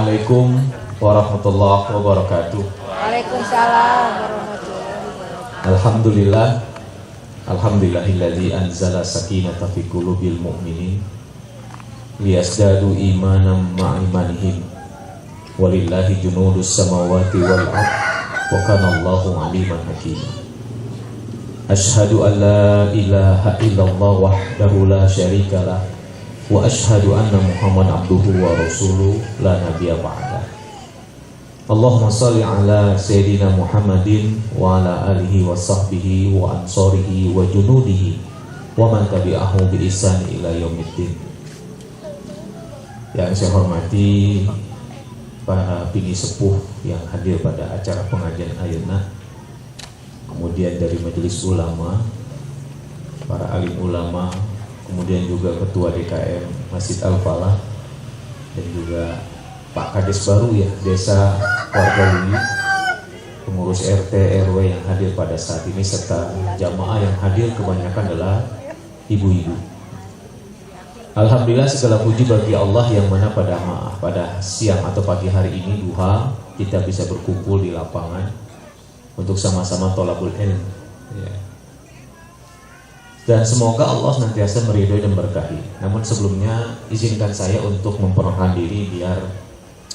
Assalamualaikum warahmatullahi wabarakatuh. Waalaikumsalam warahmatullahi wabarakatuh. Alhamdulillahilladzi anzala sakinata fi qulubil mu'minin liyazdadu imanan ma'imanihim walillahi junudus samawati wal ard wa kana Allahu aliman hakima. Asyhadu an la ilaha illallah wahdahu la syarikalah wa asyhadu anna Muhammadan abduhu wa rasuluhu la nabiyya ba'da. Allahumma shalli ala sayyidina Muhammadin wa ala alihi wa sahbihi wa ansorihi wa junudihi wa man tabi'ahu bi ihsan ila yaumiddin. Yang saya hormati para bini sepuh yang hadir pada acara pengajian ayeuna, kemudian dari majelis ulama, para alim ulama, kemudian juga ketua DKM Masjid Al-Falah, dan juga Pak Kades baru ya Desa Warga, pengurus RT RW yang hadir pada saat ini, serta jamaah yang hadir kebanyakan adalah ibu-ibu. Alhamdulillah segala puji bagi Allah yang mana pada siang atau pagi hari ini duha kita bisa berkumpul di lapangan untuk sama-sama tholabul ilm ya. Dan semoga Allah senantiasa meridhoi dan berkahi. Namun sebelumnya izinkan saya untuk memperkenalkan diri biar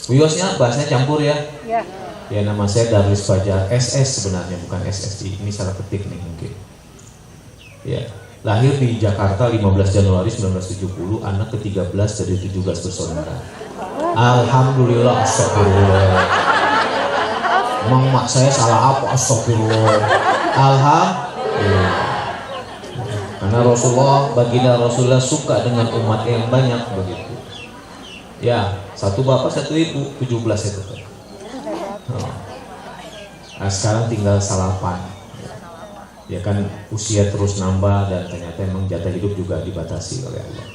wiosnya bahasanya campur ya. Ya. Ya, nama saya Darlis Fajar, SS sebenarnya, bukan SSI. Ini salah ketik nih mungkin. Ya, lahir di Jakarta 15 Januari 1970, anak ke-13 dari 17 bersaudara. Alhamdulillah, astagfirullah. Emang mak saya salah apa? Astagfirullah. Alhamdulillah. Karena baginda Rasulullah suka dengan umat yang banyak begitu. Ya, satu bapak satu ibu, 17 itu. Nah, sekarang tinggal salapan. Ya kan usia terus nambah dan ternyata emang jatah hidup juga dibatasi oleh Allah.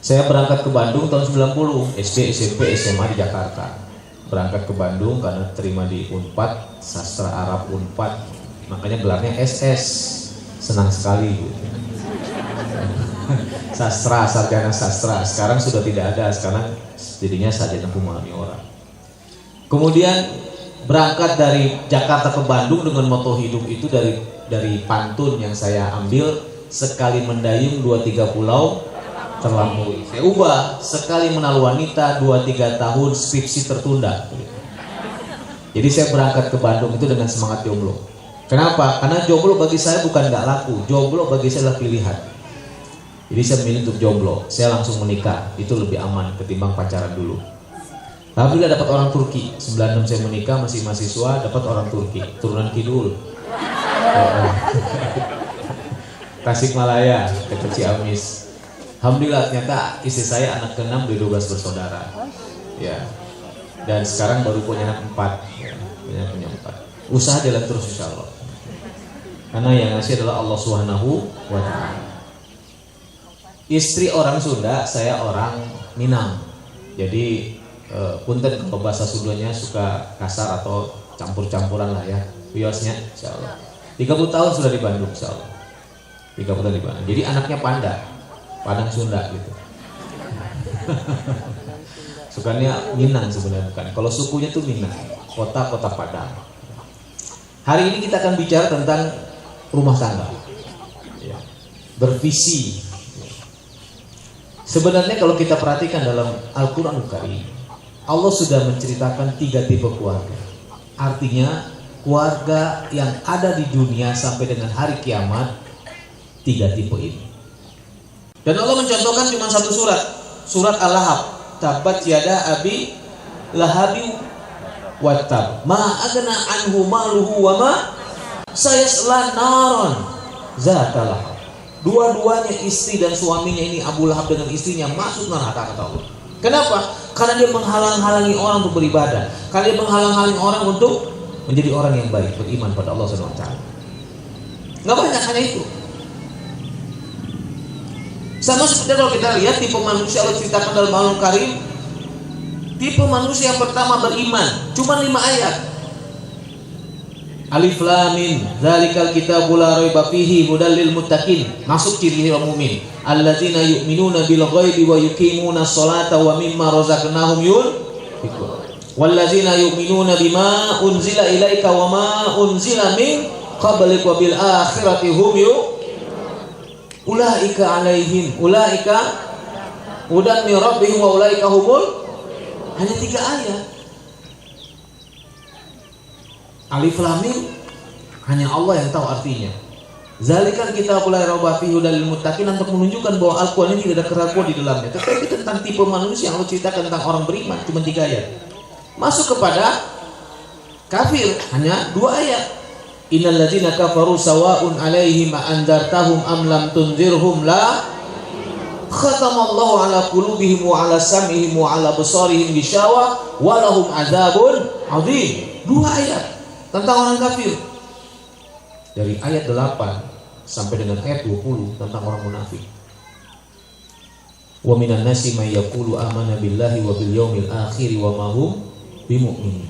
Saya berangkat ke Bandung tahun 90, SD, SMP, SMA di Jakarta. Berangkat ke Bandung karena terima di Unpad, Sastra Arab Unpad. Makanya gelarnya SS. Senang sekali gitu. Sastra, sarjana sastra. Sekarang sudah tidak ada, sekarang jadinya sarjana humaniora. Kemudian berangkat dari Jakarta ke Bandung dengan moto hidup itu dari pantun yang saya ambil, sekali mendayung 2-3 pulau terlampaui. Saya ubah, sekali menal wanita 2-3 tahun skripsi tertunda. Jadi saya berangkat ke Bandung itu dengan semangat jomblo. Kenapa? Karena jomblo bagi saya bukan nggak laku, jomblo bagi saya adalah pilihan. Jadi saya memilih untuk jomblo, saya langsung menikah, itu lebih aman ketimbang pacaran dulu. Alhamdulillah dapat orang Turki, 96 saya menikah masih mahasiswa, dapat orang Turki, turunan kidul. Tasikmalaya, dekat Ciamis. Alhamdulillah ternyata istri saya anak ke-6 dari 12 bersaudara. Ya. Dan sekarang baru punya anak 4. Ya, punya 4. Usaha jalan terus insya Allah. Karena yang ngasih adalah Allah Subhanahu wa ta'ala. Istri orang Sunda, saya orang Minang. Jadi punten kalau bahasa Sundanya suka kasar atau campur-campuran lah ya. Wiosnya insya Allah 30 tahun sudah di Bandung insya Allah. 30 tahun di Bandung. Jadi anaknya Padang Sunda gitu. Sukanya Minang sebenarnya bukan. Kalau sukunya tuh Minang, kota Padang. Hari ini kita akan bicara tentang rumah tangga ya. Bervisi. Sebenarnya kalau kita perhatikan dalam Al-Quranul Karim, Allah sudah menceritakan 3 tipe keluarga. Artinya keluarga yang ada di dunia sampai dengan hari kiamat, 3 tipe ini. Dan Allah mencontohkan cuma satu surat Al-Lahab. Tabat yada abi lahabi wattab ma agna anhu maluhu wa ma sayasla naron zatalahab. Dua-duanya istri dan suaminya ini, Abu Lahab dengan istrinya, masuk neraka kata Allah. Kenapa? Karena dia menghalang-halangi orang untuk beribadah. Karena dia menghalang-halangi orang untuk menjadi orang yang baik, beriman pada Allah SWT. Nggak banyak, hanya itu. Sama seperti kalau kita lihat tipe manusia Allah ceritakan dalam Al-Quran Karim. Tipe manusia yang pertama beriman, cuma 5 ayat. Alif lam mim, dzalikal kitabul la raiba fihi hudal lil muttaqin. Masuk ciri orang mukmin. Alladzina yu'minuna bil ghaibi wa yuqimuna sholata wa mimma razaqnahum yunfiqun. Walladzina yu'minuna bima unzila ilaika wa ma unzila min qablik wa bil akhirati hum ulaika alaihim hudan min rabbihim wa ulaika humul. Hanya 3 ayat. Alif lam mim hanya Allah yang tahu artinya. Zalikal kitabul la raiba fihi hudal lil muttaqin, untuk menunjukkan bahwa Al-Qur'an ini tidak ada keraguan di dalamnya. Tetapi tentang tipe manusia yang Allah ceritakan tentang orang beriman cuma 3 ayat. Masuk kepada kafir hanya 2 ayat. Innal ladzina kafaru sawa'un 'alaihim anzartahum am lam tunzirhum la khatamallahu 'ala qulubihim wa 'ala sam'ihim wa 'ala absarihim ghishawah wa lahum 'adzabun 'adzim. 2 ayat tentang orang kafir. Dari ayat 8 sampai dengan ayat 20 tentang orang munafik. Wa minan nasi may yaqulu amanna billahi wa bil yaumil akhir wa ma hum bimu'minin.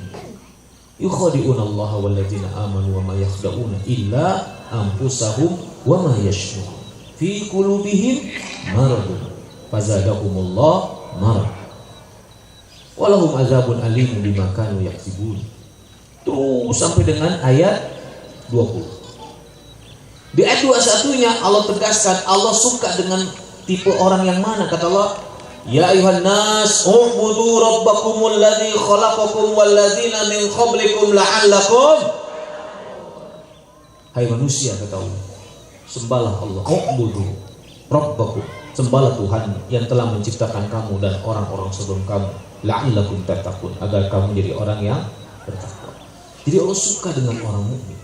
Yukhadi'una Allah wal ladzina amanu wa ma yakhda'una illa anfusahum wa ma yash'urun. Fi qulubihim maradun fazadahumullah marad. Wa lahum adzabun alim bima kanu yaksibun. Terus sampai dengan ayat 20. Di ayat 21-nya Allah tegaskan Allah suka dengan tipe orang yang mana. Kata Allah, ya ayuhan nas u'budu rabbakumul ladzi khalaqakum wal ladzina min qablikum la'allakum. Hai manusia, kata Allah, sembahlah Allah. U'budu rabbakum, sembahlah Tuhan yang telah menciptakan kamu dan orang-orang sebelum kamu, la'allakum tattaqun, agar kamu jadi orang yang bertakwa. Jadi Allah suka dengan orang mukmin.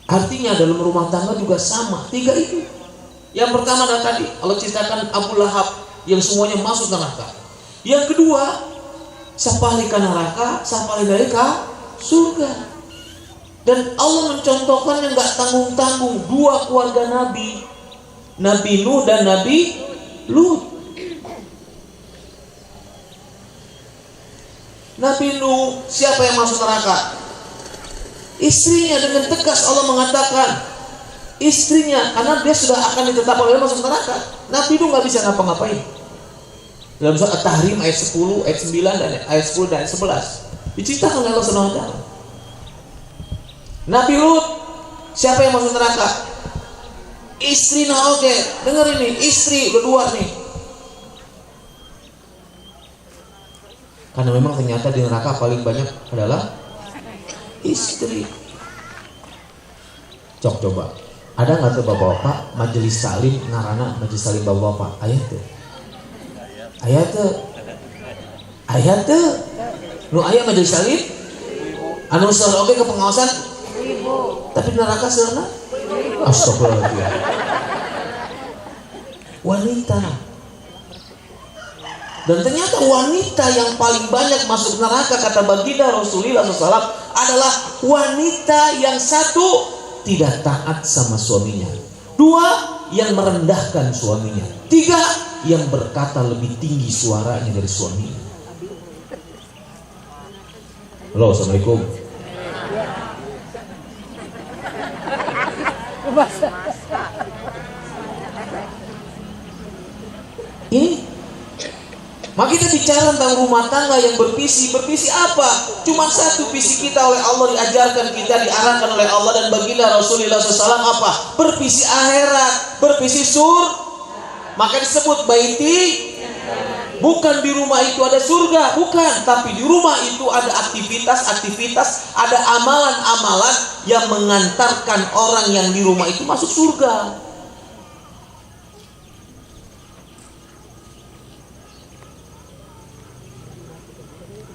Artinya dalam rumah tangga juga sama, 3 itu. Yang pertama adalah tadi Allah ceritakan Abu Lahab yang semuanya masuk neraka. Yang kedua, sapahli ka neraka, sapahli dari ka surga. Dan Allah mencontohkan yang enggak tanggung-tanggung 2 keluarga Nabi, Nabi Nuh dan Nabi Lut. Nabi Nuh, siapa yang masuk neraka? Istrinya. Dengan tegas Allah mengatakan istrinya, karena dia sudah akan ditetapkan oleh masuk neraka. Nabi Nuh nggak bisa ngapa-ngapain. Dalam surat At-Tahrim ayat 10, ayat 9 dan ayat 10 dan ayat 11 diceritakan oleh Allah SWT. Nabi Lut, siapa yang masuk neraka? Istrinya. Oke, dengar ini, istri berdua nih. Karena memang ternyata di neraka paling banyak adalah istri. Coba. Ada nggak tuh bapak-bapak majelis salim ngarana majelis salim bapak-bapak? Ayat tuh. Nu ayat majelis salim. Anu seur oge ke pengawasan 1000. Tapi di neraka seurna? Astagfirullahaladzim. Wanita. Dan ternyata wanita yang paling banyak masuk neraka, kata baginda Rasulullah SAW, adalah wanita yang 1 tidak taat sama suaminya, 2 yang merendahkan suaminya, 3 yang berkata lebih tinggi suaranya dari suaminya. Halo, assalamualaikum. Ini maka kita bicara tentang rumah tangga yang bervisi apa? Cuma 1 visi kita oleh Allah, diajarkan kita, diarahkan oleh Allah dan baginda Rasulullah SAW apa? Bervisi akhirat, bervisi Maka disebut baiti. Bukan di rumah itu ada surga, bukan. Tapi di rumah itu ada aktivitas, ada amalan-amalan yang mengantarkan orang yang di rumah itu masuk surga.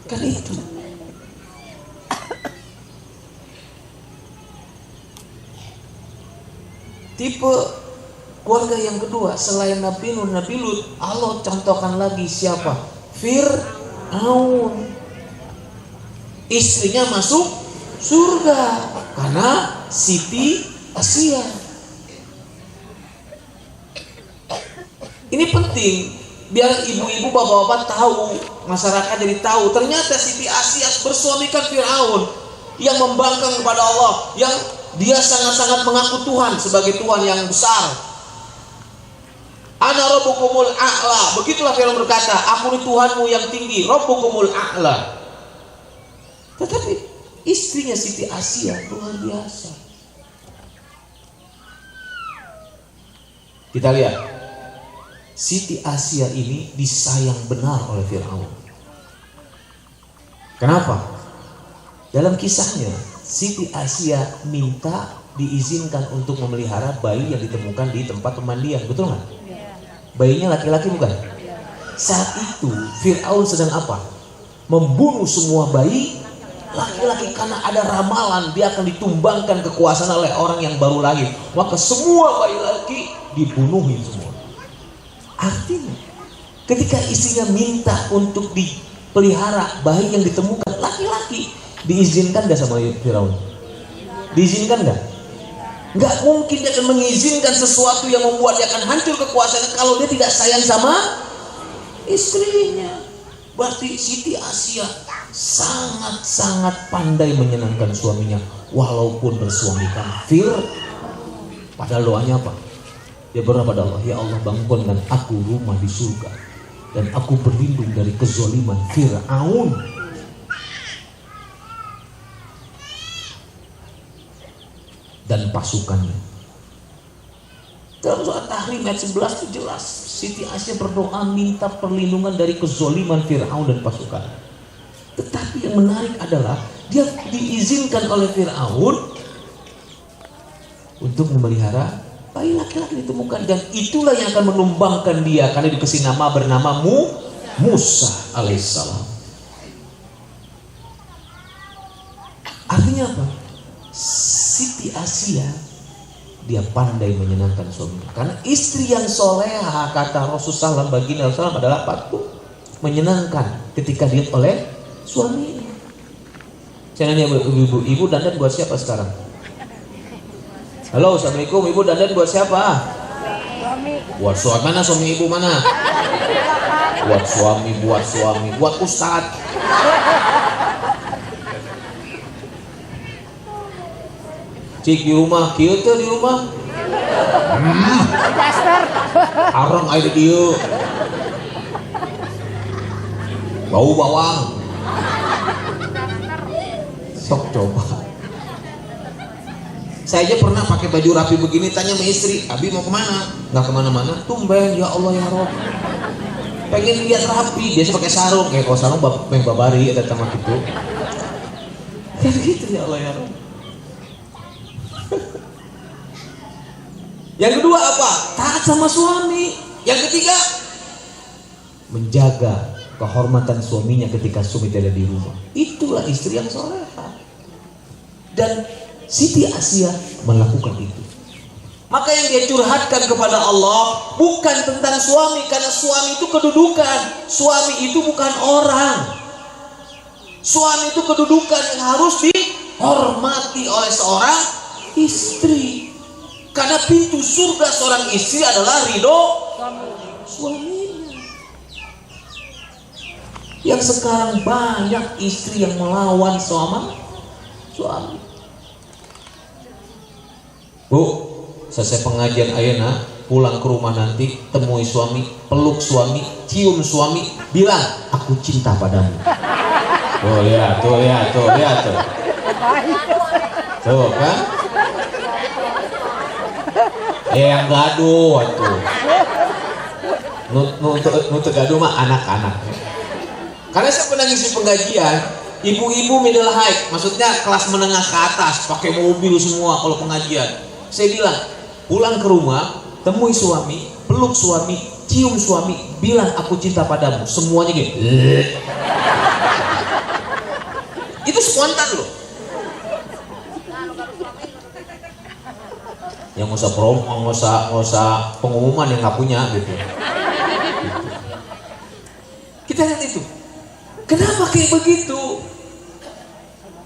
Kan itu. Tipe keluarga yang kedua selain Nabi Nuh, Nabi Lut, Allah contohkan lagi siapa? Fir'aun. Istrinya masuk surga karena Siti Asia. Ini penting biar ibu-ibu bapak-bapak tahu, masyarakat jadi tahu ternyata Siti Asia bersuamikan Fir'aun. yang membangkang kepada Allah, yang dia sangat-sangat mengaku Tuhan sebagai Tuhan yang besar. Ana rabbukumul a'la. Begitulah Firaun berkata, aku ini Tuhanmu yang tinggi, rabbukumul a'la. Tetapi istrinya Siti Asia luar biasa. Kita lihat, Siti Asia ini disayang benar oleh Firaun. Kenapa? Dalam kisahnya, Siti Asia minta diizinkan untuk memelihara bayi yang ditemukan di tempat pemandian, betul nggak? Bayinya laki-laki bukan? Saat itu Firaun sedang apa? Membunuh semua bayi laki-laki karena ada ramalan dia akan ditumbangkan kekuasaan oleh orang yang baru lahir. Maka semua bayi laki dibunuhin semua. Artinya ketika istrinya minta untuk dipelihara bayi yang ditemukan laki-laki, diizinkan gak sama Firaun? Diizinkan gak? Gak mungkin dia akan mengizinkan sesuatu yang membuat dia akan hancur kekuasaan kalau dia tidak sayang sama istrinya. Berarti Siti Asia sangat-sangat pandai menyenangkan suaminya walaupun bersuami kafir. Padahal doanya apa? Dia berdoa pada Allah, ya Allah bangunkan aku rumah di surga dan aku berlindung dari kezaliman Firaun. Dan pasukannya. Dalam surat Tahrim ayat 11 itu jelas, Siti Asia berdoa minta perlindungan dari kezaliman Firaun dan pasukannya. Tetapi yang menarik adalah dia diizinkan oleh Firaun untuk memelihara bayi laki-laki ditemukan, dan itulah yang akan menumbangkan dia karena dikasih nama bernama Musa alaihissalam. Artinya apa? Siti Asia dia pandai menyenangkan suaminya karena istri yang soleha, kata Rasulullah baginda Rasulullah adalah patut menyenangkan ketika dilihat oleh suaminya. Saya nanya ibu dandan buat siapa sekarang? Halo, assalamualaikum, ibu dandan buat siapa? Suami. Buat suami. Mana suami ibu mana? Buat suami, buat ustadz. Cik di rumah, kita di rumah. Haram air dia. Bau bawang. Sok coba. Saya aja pernah pakai baju rapi begini, tanya sama istri, Abi mau kemana? Nggak kemana-mana. Tumben, ya Allah ya Rob. Pengen lihat rapi, biasa pakai sarung. Kayak kalau sarung babari ada sama gitu. Kayak gitu ya Allah ya Rob. Yang kedua apa? Taat sama suami. Yang ketiga, menjaga kehormatan suaminya ketika suami tidak di rumah. Itulah istri yang soleha. Dan Siti Asia melakukan itu. Maka yang dia curhatkan kepada Allah bukan tentang suami, karena suami itu kedudukan. Suami itu bukan orang. Suami itu kedudukan yang harus dihormati oleh seorang istri. Karena pintu surga seorang istri adalah ridho suaminya. Yang sekarang banyak istri yang melawan suami. Bu, selesai pengajian ayeuna, pulang ke rumah nanti temui suami, peluk suami, cium suami, bilang aku cinta padamu. Oh ya, tuh. Tuh kan? Yang gaduh tuh. Nutu gaduh mah anak-anak. Karena saya pernah ngisi pengajian, ibu-ibu middle height, maksudnya kelas menengah ke atas, pakai mobil semua kalau pengajian. Saya bilang, pulang ke rumah, temui suami, peluk suami, cium suami, bilang aku cinta padamu. Semuanya gitu. Itu spontan loh. Yang nggak usah pengumuman yang nggak punya gitu. Kita lihat itu. Kenapa kayak begitu?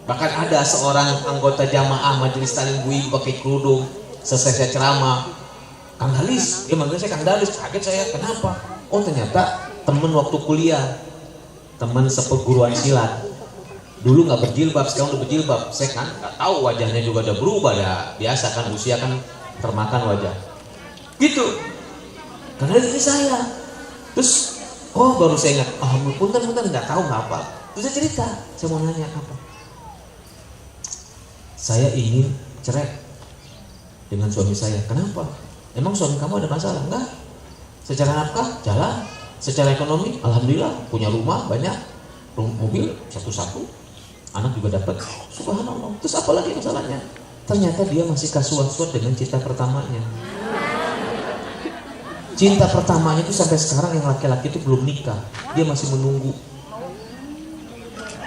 Bahkan ada seorang anggota jamaah majelis taklim ibu pakai kerudung, selesai saya ceramah, Kang Dalis, dia manggil saya Kang Dalis, kaget saya, kenapa? Oh ternyata teman waktu kuliah, teman seperguruan silat. Dulu nggak berjilbab, sekarang udah berjilbab. Saya kan nggak tahu, wajahnya juga udah berubah, dah biasa kan, usia kan termakan wajah. Gitu. Karena ini saya. Terus, oh baru saya ingat, punten nggak tahu nggak apa. Terus saya cerita, saya mau nanya apa? Saya ingin cerai dengan suami saya. Kenapa? Emang suami kamu ada masalah? Enggak. Secara nafkah jalan, secara ekonomi alhamdulillah punya rumah banyak, mobil satu-satu, anak juga dapat. Subhanallah. Terus apa lagi masalahnya? Ternyata dia masih kasuan-suat dengan cinta pertamanya. Cinta pertamanya itu sampai sekarang yang laki-laki itu belum nikah, dia masih menunggu.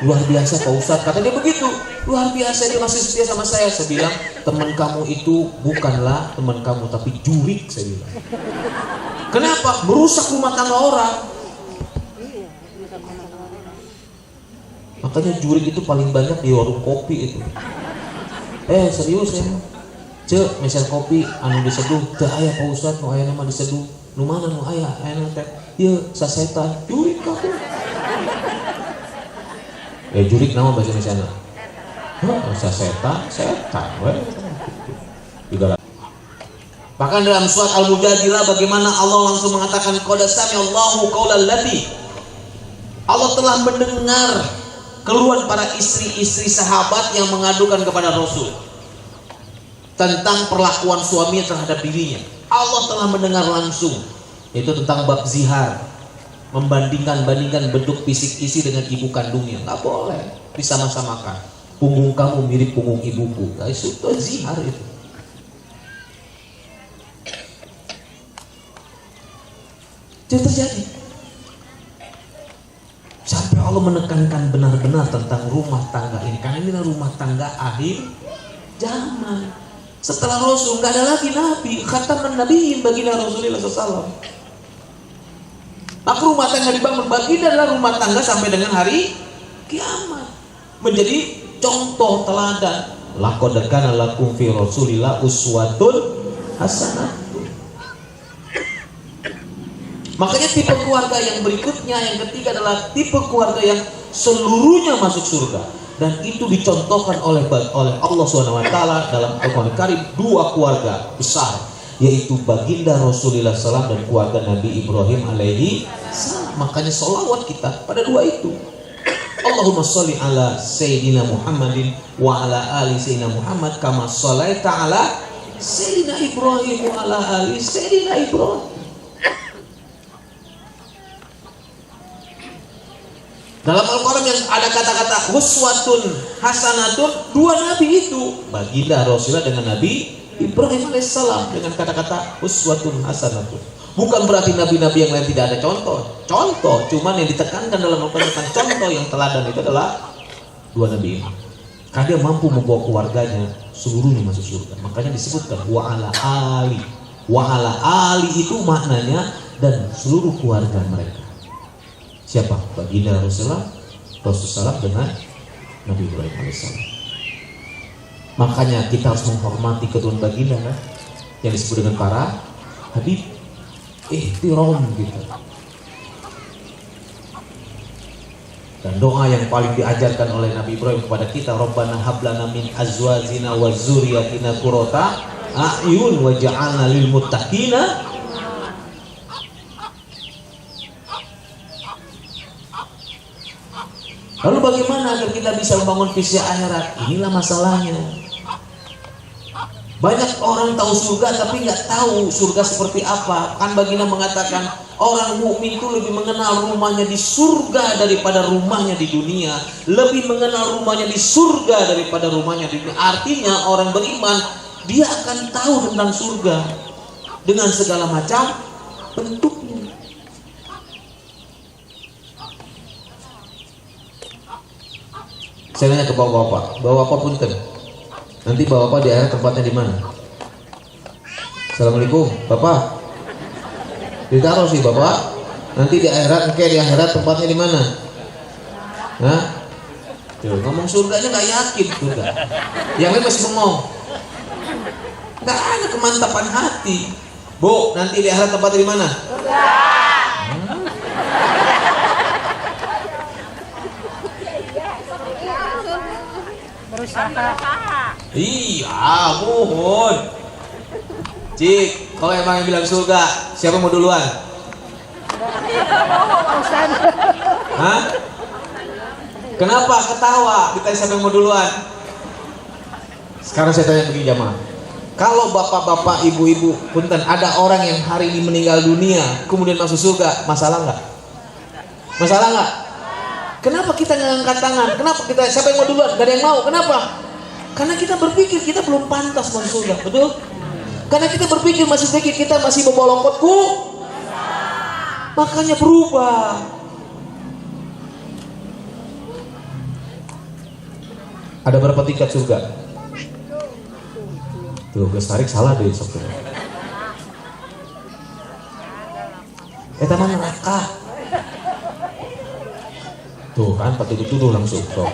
Luar biasa Pak Ustadz, kata dia begitu. Luar biasa, dia masih setia sama saya. Saya bilang, teman kamu itu bukanlah teman kamu, tapi jurik, saya bilang. Kenapa? Merusak rumah tangga orang. Makanya jurik itu paling banyak di warung kopi itu. Serius ya, cek meser kopi anu diseduh, teu aya Pak Ustadz, nu aya nama diseduh, nu mana nu aya teh, ieu sasetan, jurik aku. Jurik nama bahasa Indonesia. Setan. Bahkan dalam surat Al-Mujadilah bagaimana Allah langsung mengatakan qad sami'allahu qaulal lati. Allah telah mendengar keluhan para istri-istri sahabat yang mengadukan kepada Rasul tentang perlakuan suami terhadap dirinya. Allah telah mendengar langsung. Itu tentang bab zihar. Membandingkan bentuk fisik isi dengan ibu kandungnya, nggak boleh disama-samakan. Punggung kamu mirip punggung ibuku, itu zihar itu. Itu terjadi. Sampai Allah menekankan benar-benar tentang rumah tangga ini, karena ini rumah tangga akhir zaman. Setelah Rasul nggak ada lagi Nabi, khataman Nabiyyin baginda Rasulullah SAW. Maka rumah tangga dibangun baginda adalah rumah tangga sampai dengan hari kiamat, menjadi contoh teladan. Laqad kana lakum fi Rasulillah uswatun hasanah. Makanya tipe keluarga yang berikutnya, yang ketiga adalah tipe keluarga yang seluruhnya masuk surga, dan itu dicontohkan oleh Allah SWT dalam Al-Qur'an Karim. Dua keluarga besar, yaitu baginda Rasulullah SAW dan keluarga Nabi Ibrahim alaihi salam. Makanya sholawat kita pada dua itu. Allahumma sholli ala Sayyidina Muhammadin wa ala ali Sayyidina Muhammad kama sholaita ala Sayyidina Ibrahim wa ala ali Sayyidina Ibrahim. Dalam Al-Quran yang ada kata-kata uswatun hasanatun, dua nabi itu, baginda Rasulullah dengan Nabi Ibrahim alaihissalam, dengan kata-kata uswatun hasanatun. Bukan berarti nabi-nabi yang lain tidak ada contoh, cuman yang ditekankan dalam Al-Quran tentang contoh yang teladan itu adalah dua nabi ini. Karena dia mampu membawa keluarganya seluruhnya masuk surga. Makanya disebutkan wa ala ali. Wa ala ali itu maknanya dan seluruh keluarga mereka. Siapa? Baginda Rasulullah dengan Nabi Ibrahim alaihissalam. Makanya kita harus menghormati keturunan baginda kan? Yang disebut dengan para habib, ihtiram gitu. Dan doa yang paling diajarkan oleh Nabi Ibrahim kepada kita, Rabbana hablana min azwajina wa dzurriyyatina qurrata a'yun waj'alna lil muttaqina. Lalu bagaimana agar kita bisa membangun visi akhirat? Inilah masalahnya. Banyak orang tahu surga tapi nggak tahu surga seperti apa. Kan baginda mengatakan orang mukmin itu lebih mengenal rumahnya di surga daripada rumahnya di dunia. Lebih mengenal rumahnya di surga daripada rumahnya di dunia. Artinya orang beriman dia akan tahu tentang surga dengan segala macam bentuknya. Saya nanya ke bapak-bapak punten. Nanti bapak di akhirat tempatnya di mana? Assalamualaikum, bapak. Ditaruh sih bapak. Nanti di akhirat, di akhirat tempatnya di mana? Hah? Tuh, ngomong surganya nggak yakin surga. Yang lain masih bengong. Nggak ada kemantapan hati. Bu, nanti di akhirat tempatnya di mana? Iya, mohon. Cik, kalau emang yang bilang surga, siapa mau duluan? Hah? Kenapa ketawa? Ditanya siapa yang mau duluan? Sekarang saya tanya begini jamaah. Kalau bapak-bapak, ibu-ibu, punten, ada orang yang hari ini meninggal dunia, kemudian masuk surga, masalah nggak? Masalah nggak? Kenapa kita nggak angkat tangan? Kenapa kita, siapa yang mau duluan? Gak ada yang mau. Kenapa? Karena kita berpikir kita belum pantas masuk surga, betul? Karena kita berpikir kita masih membawa longkotku, makanya berubah. Ada berapa tingkat surga? Tuh, gue tarik salah deh sok. Taman neraka. Tuh kan, tuduh langsung. Tuh.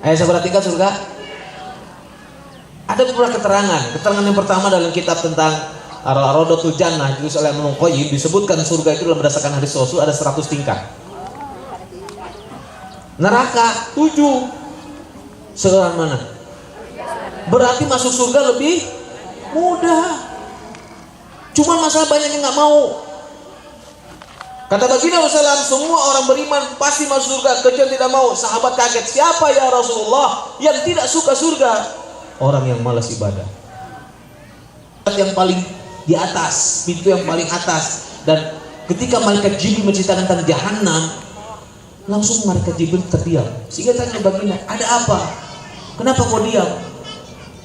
Seberapa tingkat surga? Ada beberapa keterangan. Keterangan yang pertama dalam kitab tentang Ar-Raudatul Jannah ditulis oleh Ibnu Qayyim, disebutkan surga itu dalam berdasarkan hadis Rasul ada 100 tingkat. Neraka 7. Seorang mana? Berarti masuk surga lebih mudah. Cuma masalah banyak yang nggak mau. Kata baginda Rasulullah, semua orang beriman pasti masuk surga, kecuali tidak mau. Sahabat kaget, siapa ya Rasulullah yang tidak suka surga? Orang yang malas ibadah. Yang paling di atas, pintu yang paling atas. Dan ketika malaikat Jibril menceritakan tentang Jahannam, langsung malaikat Jibril terdiam. Sehingga tanya baginda, ada apa? Kenapa kau diam?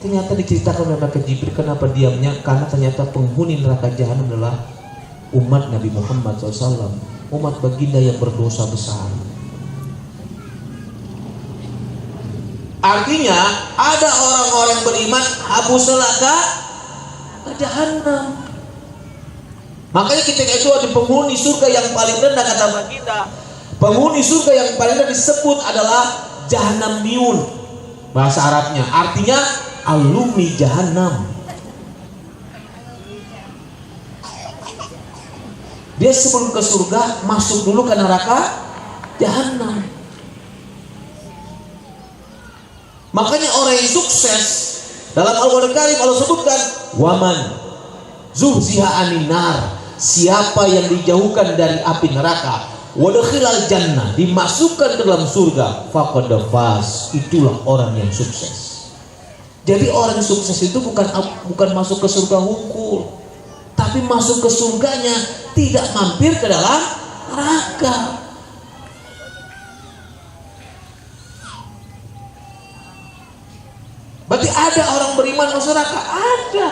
Ternyata diceritakan oleh malaikat Jibril kenapa diamnya, karena ternyata penghuni neraka Jahannam adalah umat Nabi Muhammad SAW, umat baginda yang berdosa besar. Artinya ada orang-orang beriman habus neraka Jahannam. Makanya ketika itu ada penghuni surga yang paling rendah, kata baginda, penghuni surga yang paling rendah disebut adalah Jahannamiyun, bahasa Arabnya, artinya alumni Jahannam. Dia sebelum ke surga masuk dulu ke neraka Jahannam. Makanya orang yang sukses dalam Al-Qur'an Karim Allah sebutkan waman zuhziha anin nar, siapa yang dijauhkan dari api neraka, wadkhilal jannah, dimasukkan ke dalam surga, faqad faz, itulah orang yang sukses. Jadi orang yang sukses itu bukan masuk ke surga hungkul, tapi masuk ke surganya, tidak mampir ke dalam neraka. Berarti ada orang beriman masuk neraka? Ada.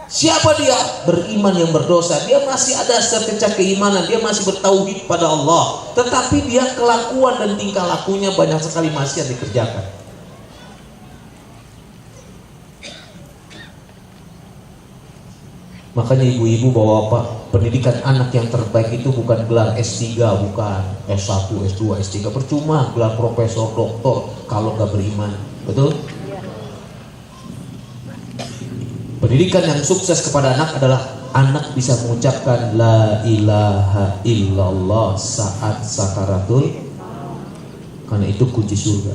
Siapa dia? Beriman yang berdosa. Dia masih ada secercah keimanan, dia masih bertauhid pada Allah, tetapi dia kelakuan dan tingkah lakunya banyak sekali maksiat dikerjakan. Makanya ibu-ibu bapak-bapak, pendidikan anak yang terbaik itu bukan gelar S3, bukan S1, S2, S3, percuma gelar profesor, doktor kalau nggak beriman. Betul? Pendidikan yang sukses kepada anak adalah anak bisa mengucapkan la ilaha illallah saat sakaratul, karena itu kunci surga.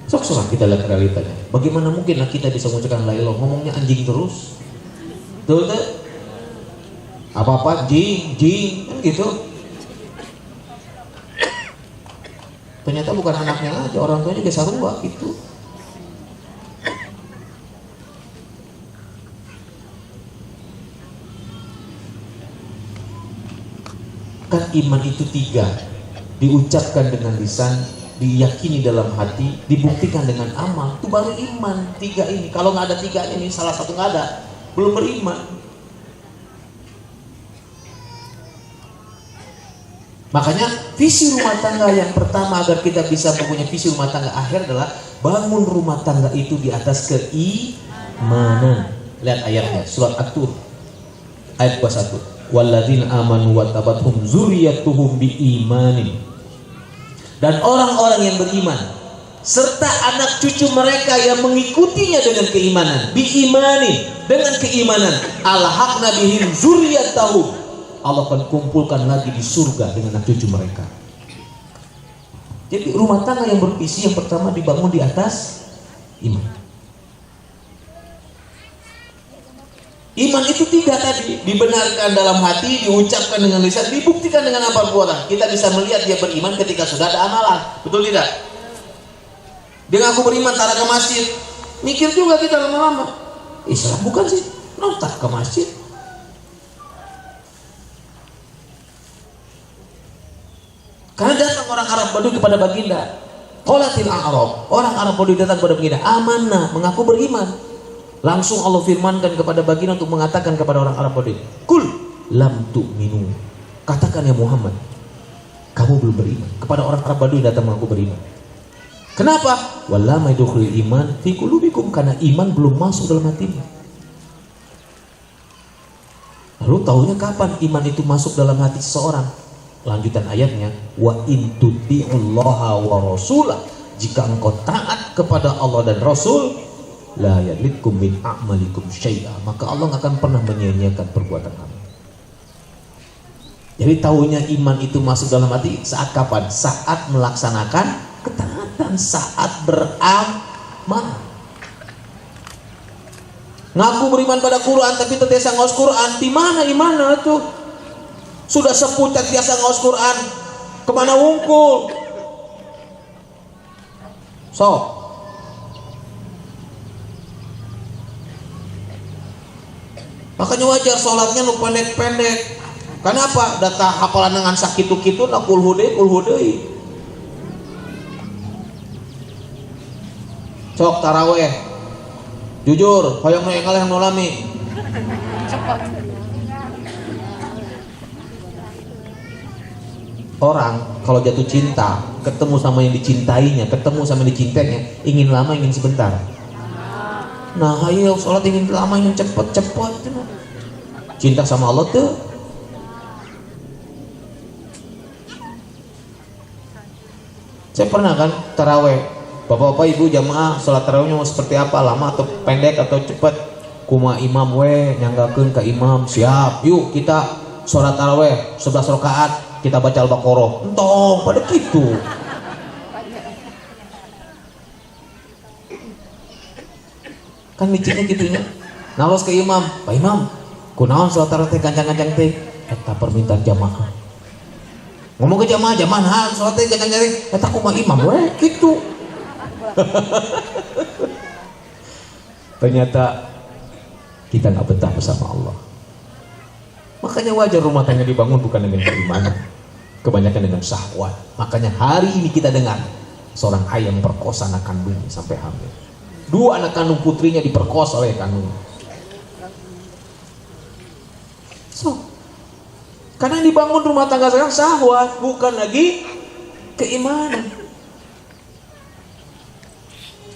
Sok-sok kita lihat realitanya. Bagaimana mungkin kita bisa mengucapkan la ilaha, ngomongnya anjing terus. Betul tak? Apa-apa jing gitu. Ternyata bukan anaknya aja, orang tuanya biasa ruak gitu. Kan iman itu 3, diucapkan dengan lisan, diyakini dalam hati, dibuktikan dengan amal, itu baru iman. 3 ini, kalau nggak ada 3 ini, salah satu nggak ada, belum beriman. Makanya visi rumah tangga yang pertama agar kita bisa mempunyai visi rumah tangga akhir adalah bangun rumah tangga itu di atas keimanan. Lihat ayatnya, surat At-Tur ayat 21. Walladzina amanu wattabathum dzurriyyatuhum biimanin. Dan orang-orang yang beriman serta anak cucu mereka yang mengikutinya dengan keimanan, biimanin, dengan keimanan, alhaqna bihim dzurriyyatahum, Allah akan kumpulkan lagi di surga dengan anak cucu mereka. Jadi rumah tangga yang bervisi yang pertama dibangun di atas iman. Iman itu tiga tadi, dibenarkan dalam hati, diucapkan dengan lisan, dibuktikan dengan amal perbuatan. Kita bisa melihat dia beriman ketika sudah ada amalan, betul tidak? Dia ngaku beriman, tak ke masjid, mikir juga kita lama-lama, Islam bukan sih, tak ke masjid. Karena datang orang Arab Badui kepada baginda, qalatil a'rab, orang Arab Badui datang kepada baginda, amanah, mengaku beriman. Langsung Allah firmankan kepada baginda untuk mengatakan kepada orang Arab Badui, kul lam tu'minu, katakan ya Muhammad, kamu belum beriman. Kepada orang Arab Badui datang mengaku beriman. Kenapa? Wala maidkhulul iman fi qulubikum, karena iman belum masuk dalam hatimu. Lalu tahunya kapan iman itu masuk dalam hati seseorang? Lanjutan ayatnya, wa in tuti'ullaha wa rasulah, jika engkau taat kepada Allah dan Rasul, la yalidkum min a'malikum syai'a, maka Allah nggak akan pernah menyia-nyiakan perbuatan kamu. Jadi tahunya iman itu masuk dalam hati saat kapan? Saat melaksanakan ketaatan, saat beramal. Ngaku beriman pada Quran tapi terbiasa ngaus Quran, di mana iman itu? Sudah sepucat biasa ngaus Quran, kemana wungkul? Makanya wajar sholatnya lu pendek-pendek. Kenapa? Data hafalan dengan sakitu-kitu na kul hudai. Cok taraweh. Jujur, hoyong mengalih yang nolami. Orang kalau jatuh cinta, ketemu sama yang dicintainya, ketemu sama yang dicintainya, ingin lama, ingin sebentar. Nah, ayo sholat ingin lama, ingin cepet-cepet. Cinta sama Allah tuh. Saya pernah kan taraweh, bapak-bapak ibu jamaah sholat tarawehnya mau seperti apa, lama atau pendek atau cepet? Kuma imam nyanggakeun ke imam, siap, yuk kita sholat taraweh 11 rakaat, kita baca Al-Baqarah. Entong pada gitu. Kan liciknya gitunya. Nalos ke imam, Pak Imam, kunaon sholat tarawih teh gancang-gancang teh? Eta permintaan jamaah. Ngomong ke jamaah, nahan sholat teh gancang-gancang teh? Eta kumaha imam we gitu. Ternyata kita nggak betah bersama Allah. Makanya wajar rumah tangga dibangun bukan dengan keimanan, kebanyakan dengan syahwat. Makanya hari ini kita dengar seorang ayah memperkosa anak kandungnya sampai hamil. 2 anak kandung putrinya diperkosa oleh kandungnya. Karena yang dibangun rumah tangga sekarang syahwat, bukan lagi keimanan.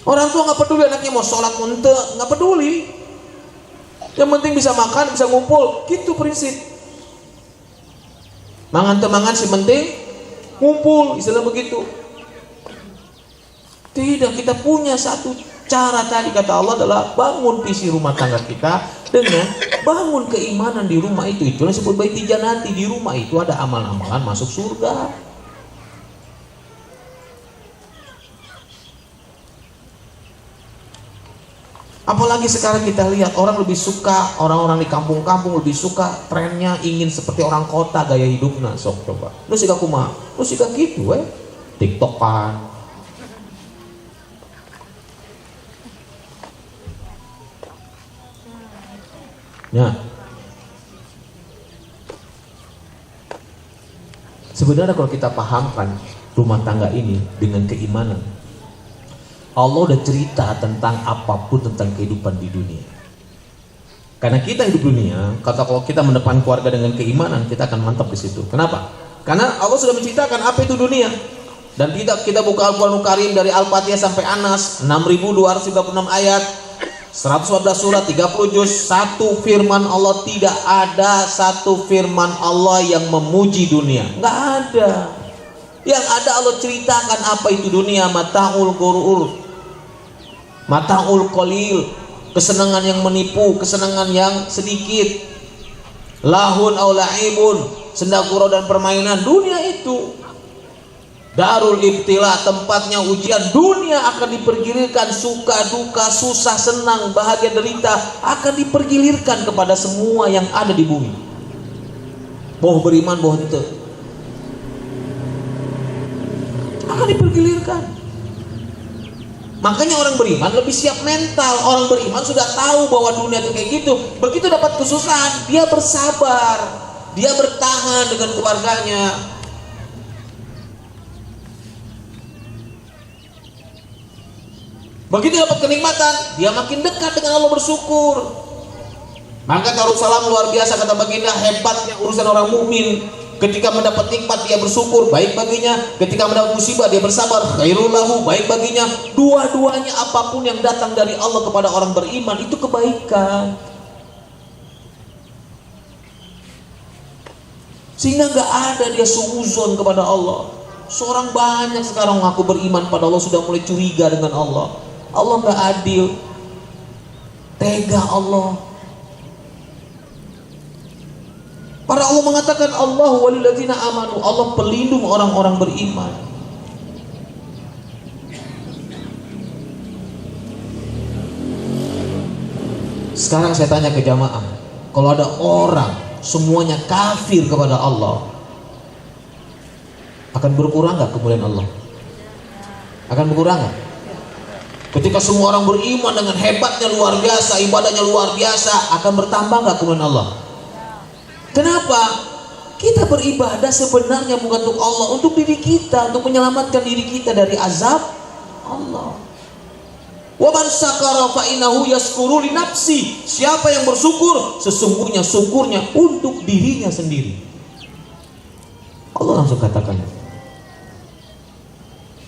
Orang tua nggak peduli anaknya mau sholat munte, nggak peduli. Yang penting bisa makan, bisa ngumpul, gitu prinsip. Mangan temangan si penting ngumpul, istilah begitu. Tidak, kita punya satu cara tadi kata Allah adalah bangun visi rumah tangga kita dengan bangun keimanan di rumah itu. Itulah disebut baiti janati, di rumah itu ada amal-amalan masuk surga. Apalagi sekarang kita lihat orang lebih suka, orang-orang di kampung-kampung lebih suka trennya ingin seperti orang kota gaya hidupnya. Sok coba, lu sih kumaha, lu sih gitu TikTokan. Ya. Sebenarnya kalau kita pahamkan rumah tangga ini dengan keimanan, Allah udah cerita tentang apapun tentang kehidupan di dunia. Karena kita hidup dunia, kata kalau kita mendepan keluarga dengan keimanan, kita akan mantap di situ. Kenapa? Karena Allah sudah menceritakan apa itu dunia. Dan kita buka Al-Qur'anul Karim dari Al-Fatihah sampai Anas, 6.236 ayat, 114 surat, 30 juz, satu firman Allah, tidak ada satu firman Allah yang memuji dunia. Nggak ada. Yang ada Allah ceritakan apa itu dunia, mata'ul ghurur. Mata'ul qalil, kesenangan yang menipu, kesenangan yang sedikit. Lahun aw la'ibun, senda gurau dan permainan. Dunia itu darul ibtila, tempatnya ujian. Dunia akan dipergilirkan, suka duka, susah senang, bahagia derita akan dipergilirkan kepada semua yang ada di bumi. Boh beriman, boh itu akan dipergilirkan. Makanya orang beriman lebih siap mental. Orang beriman sudah tahu bahwa dunia itu kayak gitu. Begitu dapat kesusahan, dia bersabar, dia bertahan dengan keluarganya. Begitu dapat kenikmatan, dia makin dekat dengan Allah, bersyukur. Maka Rasulullah luar biasa, kata baginda, hebatnya urusan orang mukmin. Ketika mendapat nikmat dia bersyukur, baik baginya. Ketika mendapat musibah dia bersabar, khairul lahu, baik baginya. Dua-duanya apapun yang datang dari Allah kepada orang beriman itu kebaikan. Sehingga gak ada dia suuzon kepada Allah. Seorang banyak sekarang ngaku beriman pada Allah sudah mulai curiga dengan Allah. Allah gak adil, tega Allah. Para Allah mengatakan Allah walilladzina amanu, Allah pelindung orang-orang beriman. Sekarang saya tanya ke jamaah, kalau ada orang semuanya kafir kepada Allah, akan berkurang nggak kemuliaan Allah? Akan berkurang nggak? Ketika semua orang beriman dengan hebatnya luar biasa, ibadahnya luar biasa, akan bertambah nggak kemuliaan Allah? Kenapa? Kita beribadah sebenarnya bukan untuk Allah, untuk diri kita, untuk menyelamatkan diri kita dari azab Allah. Wa man syakara fa innahu yaskuru li nafsi. Siapa yang bersyukur, sesungguhnya syukurnya untuk dirinya sendiri. Allah langsung katakan.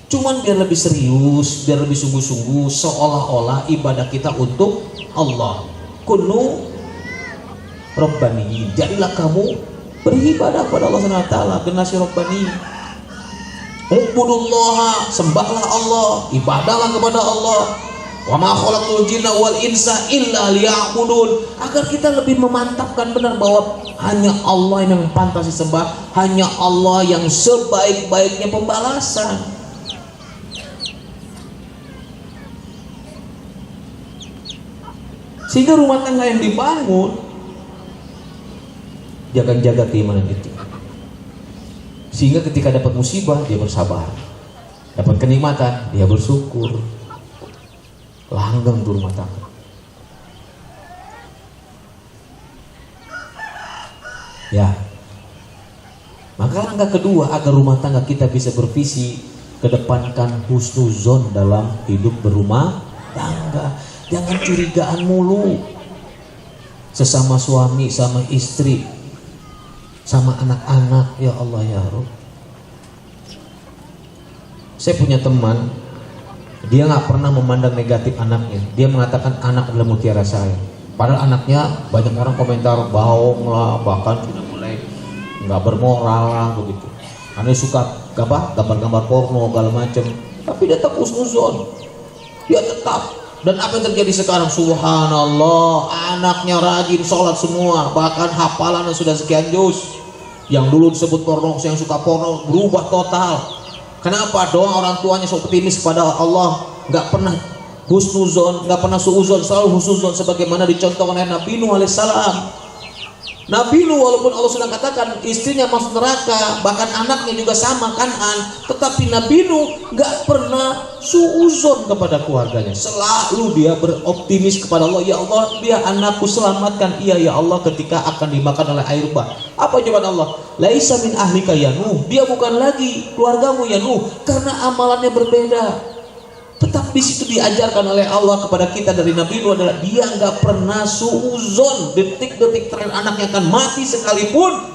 Cuman biar lebih serius, biar lebih sungguh-sungguh, seolah-olah ibadah kita untuk Allah. Kunu Rabbani, jadilah kamu beribadah kepada Allah SWT. Binasi Rabbani, ubudullaha, sembahlah Allah, ibadahlah kepada Allah. Wa ma khalaqtul jinna wal insa illa liya'budun, agar kita lebih memantapkan benar bahwa hanya Allah yang pantas disembah, hanya Allah yang sebaik-baiknya pembalasan. Sehingga rumah tangga yang dibangun, dia akan jaga keimanan itu. Sehingga ketika dapat musibah dia bersabar, dapat kenikmatan dia bersyukur. Langgeng tuh rumah tangga. Ya. Maka langkah kedua agar rumah tangga kita bisa bervisi, kedepankan husnuzon dalam hidup berumah tangga. Jangan curigaan mulu sesama suami, sama istri, sama anak-anak. Ya Allah ya Rabb. Saya punya teman, dia nggak pernah memandang negatif anaknya. Dia mengatakan anak adalah mutiara saya. Padahal anaknya banyak orang komentar bohong lah, bahkan sudah mulai nggak bermoral lah begitu. Karena suka gambar-gambar porno segala macam. Tapi dia tetap husnuzon. Dia tetap. Dan apa yang terjadi sekarang? Subhanallah, anaknya rajin sholat semua, bahkan hafalannya sudah sekian juz. Yang dulu disebut porno, yang suka porno berubah total. Kenapa? Doa orang tuanya optimis kepada Allah, nggak pernah husnuzon, nggak pernah suuzon, selalu husnuzon sebagaimana dicontohkan oleh Nabi Nuh alaihissalam. Nabi Nuh walaupun Allah sudah katakan istrinya masuk neraka, bahkan anaknya juga sama Kan'an, tetapi Nabi Nuh nggak pernah suuzon kepada keluarganya. Selalu dia beroptimis kepada Allah, ya Allah, biar anakku selamatkan. Iya ya Allah, ketika akan dimakan oleh air bah. Apa jawaban Allah? Laisa min ahlika ya Nuh, dia bukan lagi keluargamu ya Nuh, karena amalannya berbeda. Tetap di situ diajarkan oleh Allah kepada kita dari Nabi Nuh adalah dia nggak pernah suuzon. Detik-detik terakhir anaknya akan mati sekalipun,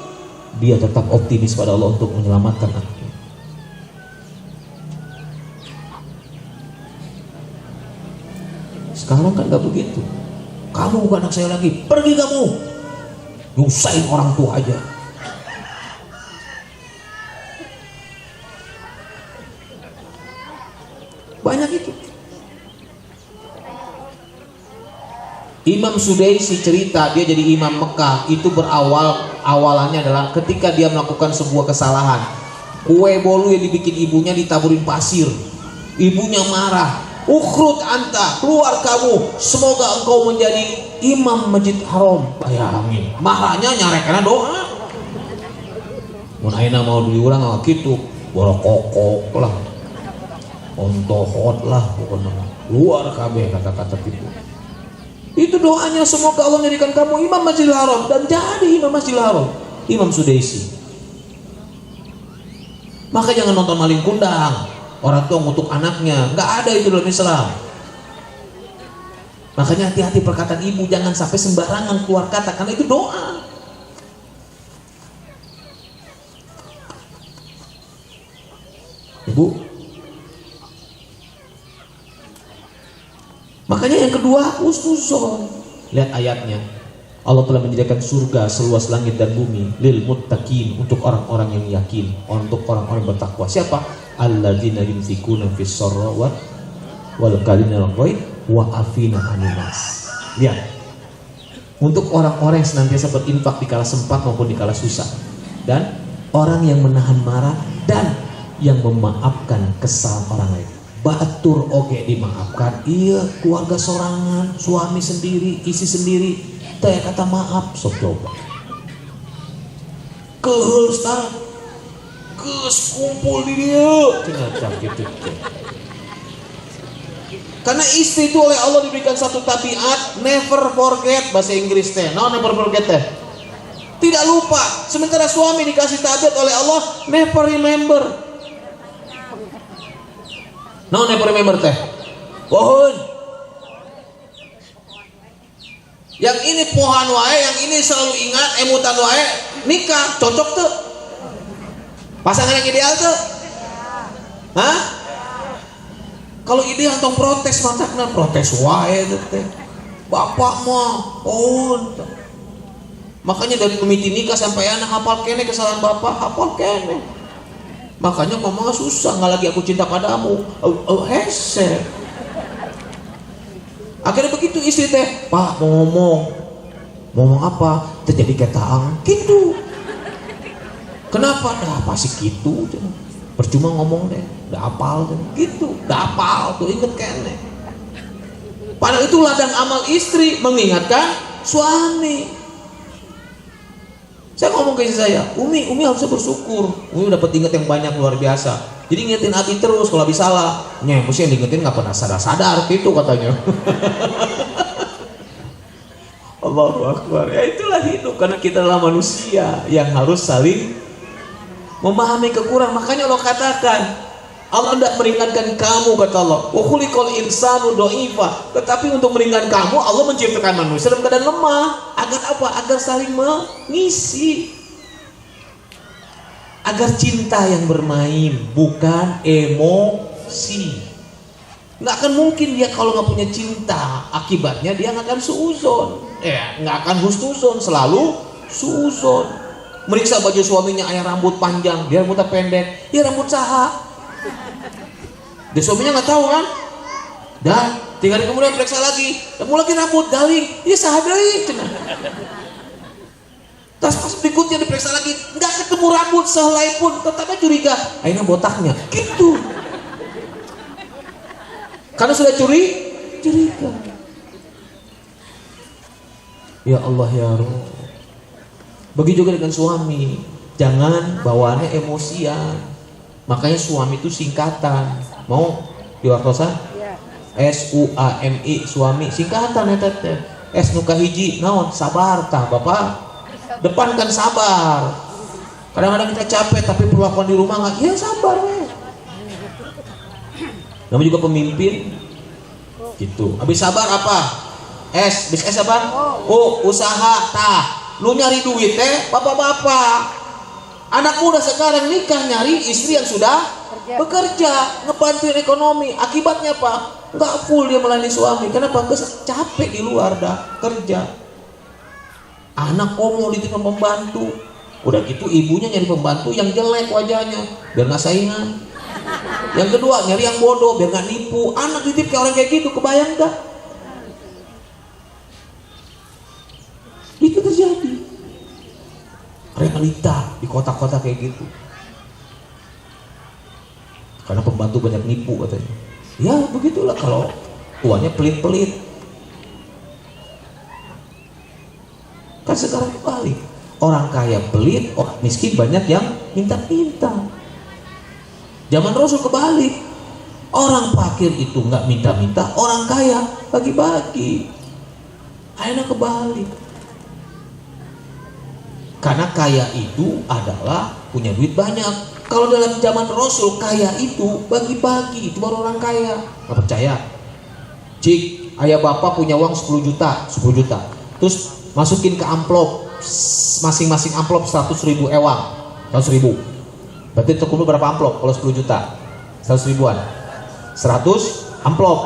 dia tetap optimis pada Allah untuk menyelamatkan anaknya. Sekarang kan nggak begitu. Kamu bukan anak saya lagi, pergi kamu. Nyusahin orang tua aja. Banyak itu. Imam Sudaisi cerita dia jadi imam Mekah itu awalannya adalah ketika dia melakukan sebuah kesalahan. Kue bolu yang dibikin ibunya ditaburin pasir. Ibunya marah. Ukhrut anta, keluar kamu. Semoga engkau menjadi imam Masjid Haram. Bayangin, marahnya nyarekannya doa. Mun ayeuna mau diurang kitu, borokokok lah. Ontohot lah pokoknya. Luar kabeh kata-kata itu. Itu doanya, semoga Allah menjadikan kamu imam Masjidil Haram, dan jadi imam Masjidil Haram. Imam Sudaisi. Maka jangan nonton maling kundang, orang tua ngutuk anaknya, nggak ada itu dalam Islam. Makanya hati-hati perkataan ibu, jangan sampai sembarangan keluar kata, karena itu doa. Ibu. Makanya yang kedua, husnuzon. Lihat ayatnya. Allah telah menyediakan surga seluas langit dan bumi lil muttaqin, untuk orang-orang yang yakin, untuk orang-orang bertakwa. Siapa? Alladzina yunfikuna fis sarra wal qalina wa afina aninas. Lihat. Untuk orang-orang yang senantiasa berinfak di kala sempat maupun di kala susah, dan orang yang menahan marah dan yang memaafkan kesalahan orang lain. Batur oge dimaafkan, iya keluarga sorangan, suami sendiri, istri sendiri, teh kata maaf, sok coba. Keheul start, geus kumpul di dia, tinggal gitu. Karena istri itu oleh Allah diberikan satu tabiat, never forget, bahasa Inggris teh, no never forget teh, tidak lupa. Sementara suami dikasih tabiat oleh Allah, never remember. No, never remember teh. Pohon. Yang ini pohan wae, yang ini selalu ingat, emutan wae, nikah cocok tuh. Pasangan yang ideal tuh. Hah? Kalau ideal tong protes matakna, protes wae teh. Bapak mah pohon. Makanya dari komite nikah sampai anak hafal kene kesalahan bapak, hafal kene. Makanya ngomongnya susah, nggak lagi aku cinta padamu. Hese. Akhirnya begitu istri teh, Pak mau ngomong apa? Terjadi ketaang, gitu. Kenapa? Dah pasti gitu. Percuma ngomong deh, dah apal deh, gitu. Dah apal tuh, inget kene. Padahal itu ladang amal istri mengingatkan suami. Saya ngomong ke istri saya, Umi harusnya bersyukur. Umi dapat ingat yang banyak luar biasa. Jadi ingetin hati terus kalau habis salah. Nya, mesti yang diingetin nggak pernah sadar gitu katanya. Allahu Akbar. Ya itulah hidup, karena kita adalah manusia yang harus saling memahami kekurangan. Makanya Allah katakan, Allah tidak meringankan kamu, kata Allah. Wa khuliqal insanu dha'ifa. Tetapi untuk meringankan kamu, Allah menciptakan manusia dalam keadaan lemah. Agar apa? Agar saling mengisi. Agar cinta yang bermain, bukan emosi. Nggak akan mungkin dia kalau nggak punya cinta, akibatnya dia nggak akan suuzon. Nggak akan husnuzon, selalu suuzon. Meriksa baju suaminya, ayah rambut panjang, dia rambutnya pendek, dia rambut saha. Dia suaminya nggak tahu kan? Dan 3 hari kemudian periksa lagi, kamu lagi rambut galing, dia sahadai. Tas pas berikutnya diperiksa lagi, nggak ketemu rambut sehelai pun, tetapnya curiga. Akhirnya botaknya, gitu. Karena sudah curiga. Ya Allah ya Rabb. Begitu juga dengan suami, jangan bawaannya emosian. Makanya suami itu singkatan. Mau diwartosan? SUAMI, suami singkatan eta teh. S nu kahiji naon? Sabar tah Bapak. Depankan sabar. Kadang-kadang kita capek tapi perlakuan di rumah enggak, ya sabar we. Namanya juga pemimpin. Gitu. Habis sabar apa? S, bis S apa? Usaha tah. Lu nyari duit teh, bapak-bapak. Anak muda sekarang nikah nyari istri yang sudah bekerja, ngebantuin ekonomi. Akibatnya apa? Nggak full dia melayani suami. Kenapa? Capek di luar dah kerja. Anak mau dititip pembantu. Udah gitu ibunya nyari pembantu yang jelek wajahnya, biar nggak saingan. Yang kedua nyari yang bodoh biar nggak nipu. Anak dititip kayak orang kayak gitu, kebayang gak? kata-kata kayak gitu. Karena pembantu banyak nipu katanya. Ya begitulah kalau tuannya pelit-pelit. Kan sekarang kebalik. Orang kaya pelit, orang miskin banyak yang minta-minta. Zaman Rasul kebalik. Orang fakir itu nggak minta-minta, orang kaya bagi-bagi. Akhirnya kebalik. Karena kaya itu adalah punya duit banyak. Kalau dalam zaman Rasul, kaya itu bagi-bagi, itu baru orang kaya. Nggak percaya? Cik, ayah bapak punya uang 10 juta, 10 juta. Terus masukin ke amplop, masing-masing amplop 100.000 ewang, 100.000. Berarti terkumpul berapa amplop kalau 10 juta? 100 ribuan. 100 amplop.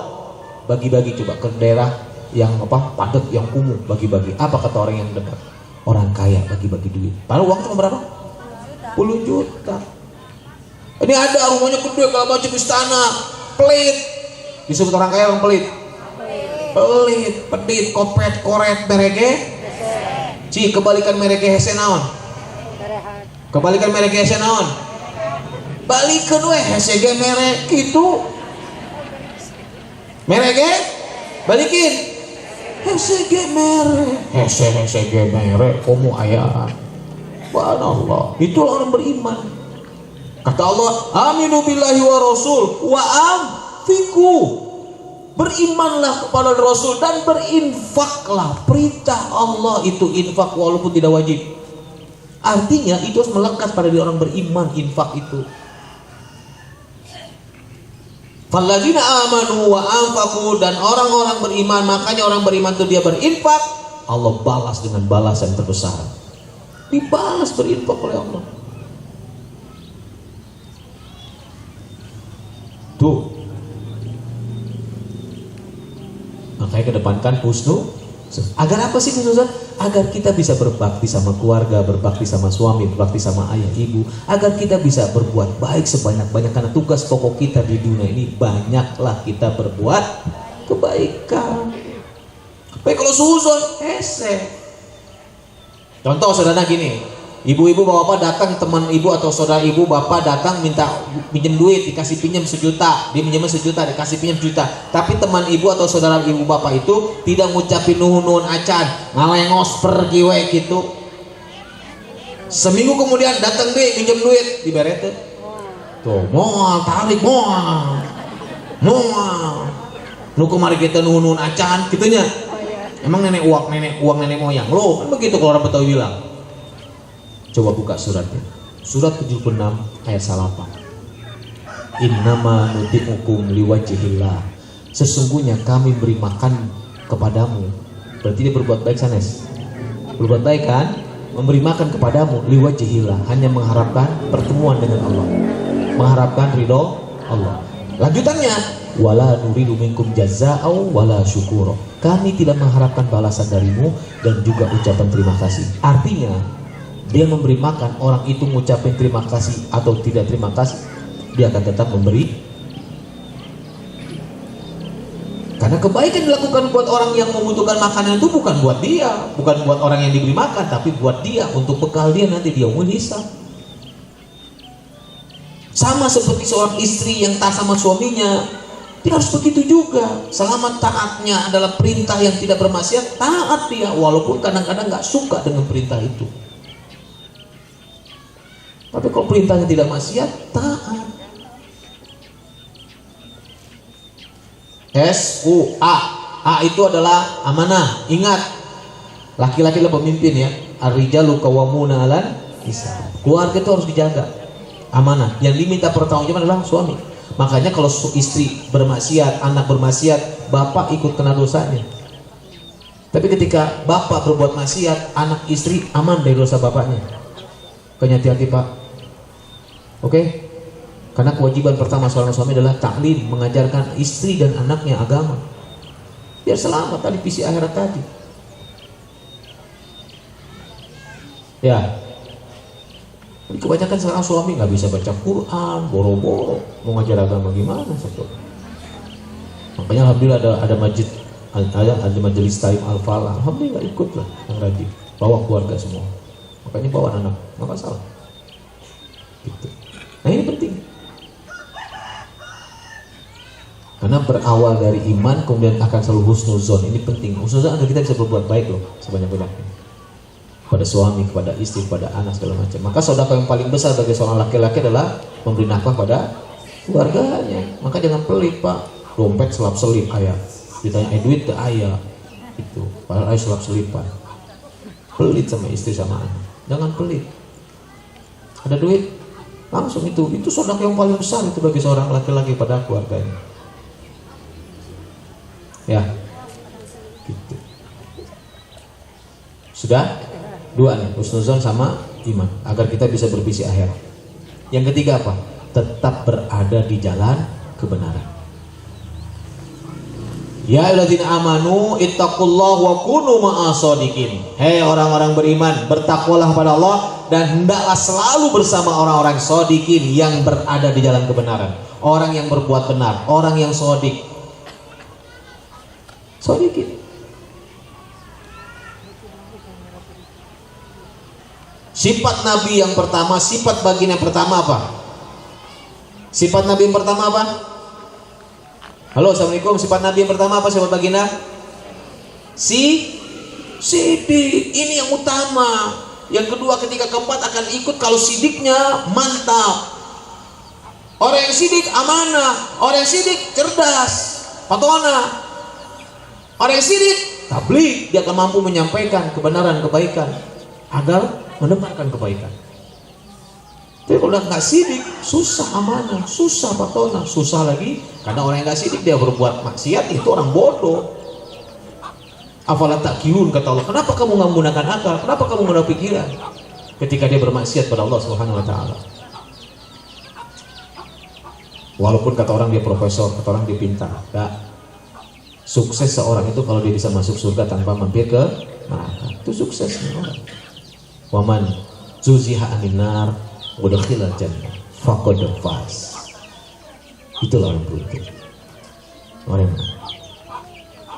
Bagi-bagi coba ke daerah yang padat, yang kumuh, bagi-bagi. Apa kata orang yang dengar? Orang kaya bagi-bagi duit. Padahal uang cuma berapa? 10 juta. Ini ada rumahnya gede kalau macam istana, pelit. Disebut orang kaya orang pelit. Pelit, pedit, kopet, koret, merege. Ci, kebalikan merege hese naon? Kebalikan merege hese naon? Balikan we hese ge merek gitu. Merege balikin. Hese ge merek. Hese ge merek komo aya. Subhanallah. Itulah orang beriman. Kata Allah, aminu billahi wa rasul wa amfiku. Berimanlah kepada Rasul dan berinfaklah. Perintah Allah itu infak walaupun tidak wajib. Artinya itu harus melekat pada diri orang beriman, infak itu. Falladzina amanu wa anfaqu, dan orang-orang beriman, makanya orang beriman itu dia berinfak, Allah balas dengan balasan terbesar. Dibalas berinfak oleh Allah. Tuh. Makanya kedepankan husnu. Agar apa sih husnuzon? Agar kita bisa berbakti sama keluarga, berbakti sama suami, berbakti sama ayah ibu. Agar kita bisa berbuat baik sebanyak-banyak. Karena tugas pokok kita di dunia ini, banyaklah kita berbuat kebaikan. Tapi kalau suzon, contoh saudara gini. Ibu-ibu bapak datang, teman ibu atau saudara ibu bapak datang minta pinjam duit, dikasih pinjam 1 juta, dia minjem 1 juta, dikasih pinjam 1 juta. Tapi teman ibu atau saudara ibu bapak itu tidak ngucapin nuhun acan, ngalengos pergi we gitu. Seminggu kemudian datang deh pinjam duit, diberet tuh moal tarik moal nu kemari kita nuhun acan gitunya. Emang nenek uang nenek moyang lo kan begitu kalau orang Betawi bilang. Coba buka suratnya. Surat 76 ayat 8. Innama nuti'ukum liwajhillah. Sesungguhnya kami beri makan kepadamu. Berarti dia berbuat baik sanes. Berbuat baik kan? Memberi makan kepadamu liwajhillah, hanya mengharapkan pertemuan dengan Allah. Mengharapkan ridho Allah. Lanjutannya, wala nuridu minkum jazaa'u wala syukura. Kami tidak mengharapkan balasan darimu dan juga ucapan terima kasih. Artinya dia memberi makan, orang itu mengucapkan terima kasih atau tidak terima kasih, dia akan tetap memberi. Karena kebaikan dilakukan buat orang yang membutuhkan makanan itu bukan buat dia, bukan buat orang yang diberi makan, tapi buat dia, untuk bekal dia nanti dia yaumul hisab. Sama seperti seorang istri yang taat sama suaminya, dia harus begitu juga. Selama taatnya adalah perintah yang tidak bermaksiat, taat dia, walaupun kadang-kadang nggak suka dengan perintah itu. Tapi kalau perintahnya tidak maksiat, taat. S-U-A. A itu adalah amanah. Ingat, laki-laki adalah pemimpin ya. Ar-rijalu qawwamuna 'alan nisa. Keluarga itu harus dijaga. Amanah. Yang diminta pertanggungjawaban adalah suami. Makanya kalau istri bermaksiat, anak bermaksiat, bapak ikut kena dosanya. Tapi ketika bapak berbuat maksiat, anak istri aman dari dosa bapaknya. Hati-hati pak. Oke? Karena kewajiban pertama seorang suami adalah taklim, mengajarkan istri dan anaknya agama. Biar selamat tadi visi akhirat tadi. Ya. Kebanyakan sekarang suami nggak bisa baca Quran, boro-boro mau ngajar agama gimana sebetulnya. Makanya alhamdulillah ada masjid, ada majelis talim al-falah. Alhamdulillah ikutlah yang rajin, bawa keluarga semua. Makanya bawa anak, nggak masalah. Gitu. Nah ini penting. Karena berawal dari iman kemudian akan selalu husnuzon. Ini penting. Husnuzon agar kita bisa berbuat baik loh sebanyak-banyaknya. Pada suami, kepada istri, kepada anak segala macam. Maka sedekah yang paling besar bagi seorang laki-laki adalah memberi nafkah pada keluarganya. Maka jangan pelit Pak. Dompet selap-selip ayah. Ditanya duit ke ayah. Itu. Padahal ayah selap-selipan. Pelit sama istri sama anak. Jangan pelit. Ada duit langsung itu sedekah yang paling besar itu bagi seorang laki-laki pada keluarganya. Ya, gitu. Sudah dua nih, husnuzon sama iman, agar kita bisa bervisi akhirat. Yang ketiga apa? Tetap berada di jalan kebenaran. Ya ayyuhalladzina amanu ittaqullaha wa kunu ma'as-shadiqin. Hei orang-orang beriman, bertakwalah pada Allah dan hendaklah selalu bersama orang-orang shadiqin yang berada di jalan kebenaran. Orang yang berbuat benar, orang yang shadiq. Shadiqin. Sifat Nabi yang pertama, sifat baginda yang pertama apa? Sifat Nabi yang pertama apa? Halo, assalamualaikum. Sifat Nabi yang pertama apa? Sifat baginda? Sidik. Ini yang utama. Yang kedua, ketiga, keempat akan ikut kalau sidiknya mantap. Orang yang sidik amanah, orang yang sidik cerdas, patona. Orang yang sidik tabligh, dia akan mampu menyampaikan kebenaran, kebaikan agar menebarkan kebaikan. Tapi kalau nggak sidik, susah amanah, susah patona, susah lagi. Karena orang yang nggak sidik dia berbuat maksiat itu orang bodoh. Afala ta'qilun kata Allah. Kenapa kamu nggak menggunakan akal? Kenapa kamu nggak pikiran? Ketika dia bermaksiat pada Allah Subhanahu Wa Taala. Walaupun kata orang dia profesor, kata orang dia pintar, enggak. Sukses seorang itu kalau dia bisa masuk surga tanpa mampir ke neraka. Itu suksesnya orang. Waman zuziha anin nar wa dakhilal jannah faqad faz. Itulah orang beruntung. Orang.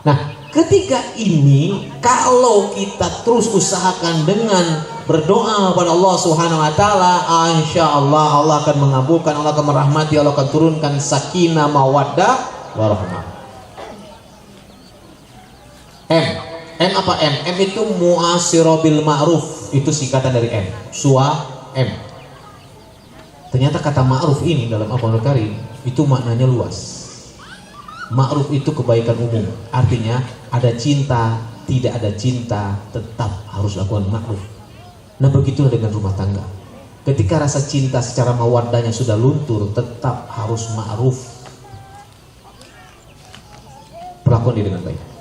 Nah, ketika ini kalau kita terus usahakan dengan berdoa pada Allah Subhanahu Wa Taala, insyaallah Allah akan mengabulkan, Allah akan merahmati, Allah akan turunkan sakinah, mawaddah, warahmah. M apa M? M itu mu'asiro bil ma'ruf, itu singkatan dari M. M. Ternyata kata ma'ruf ini dalam Al-Qur'an Karim itu maknanya luas. Ma'ruf itu kebaikan umum. Artinya ada cinta, tidak ada cinta, tetap harus lakukan ma'ruf. Nah begitulah dengan rumah tangga. Ketika rasa cinta secara mawaddahnya sudah luntur, tetap harus ma'ruf. Perlakuan dia dengan baik.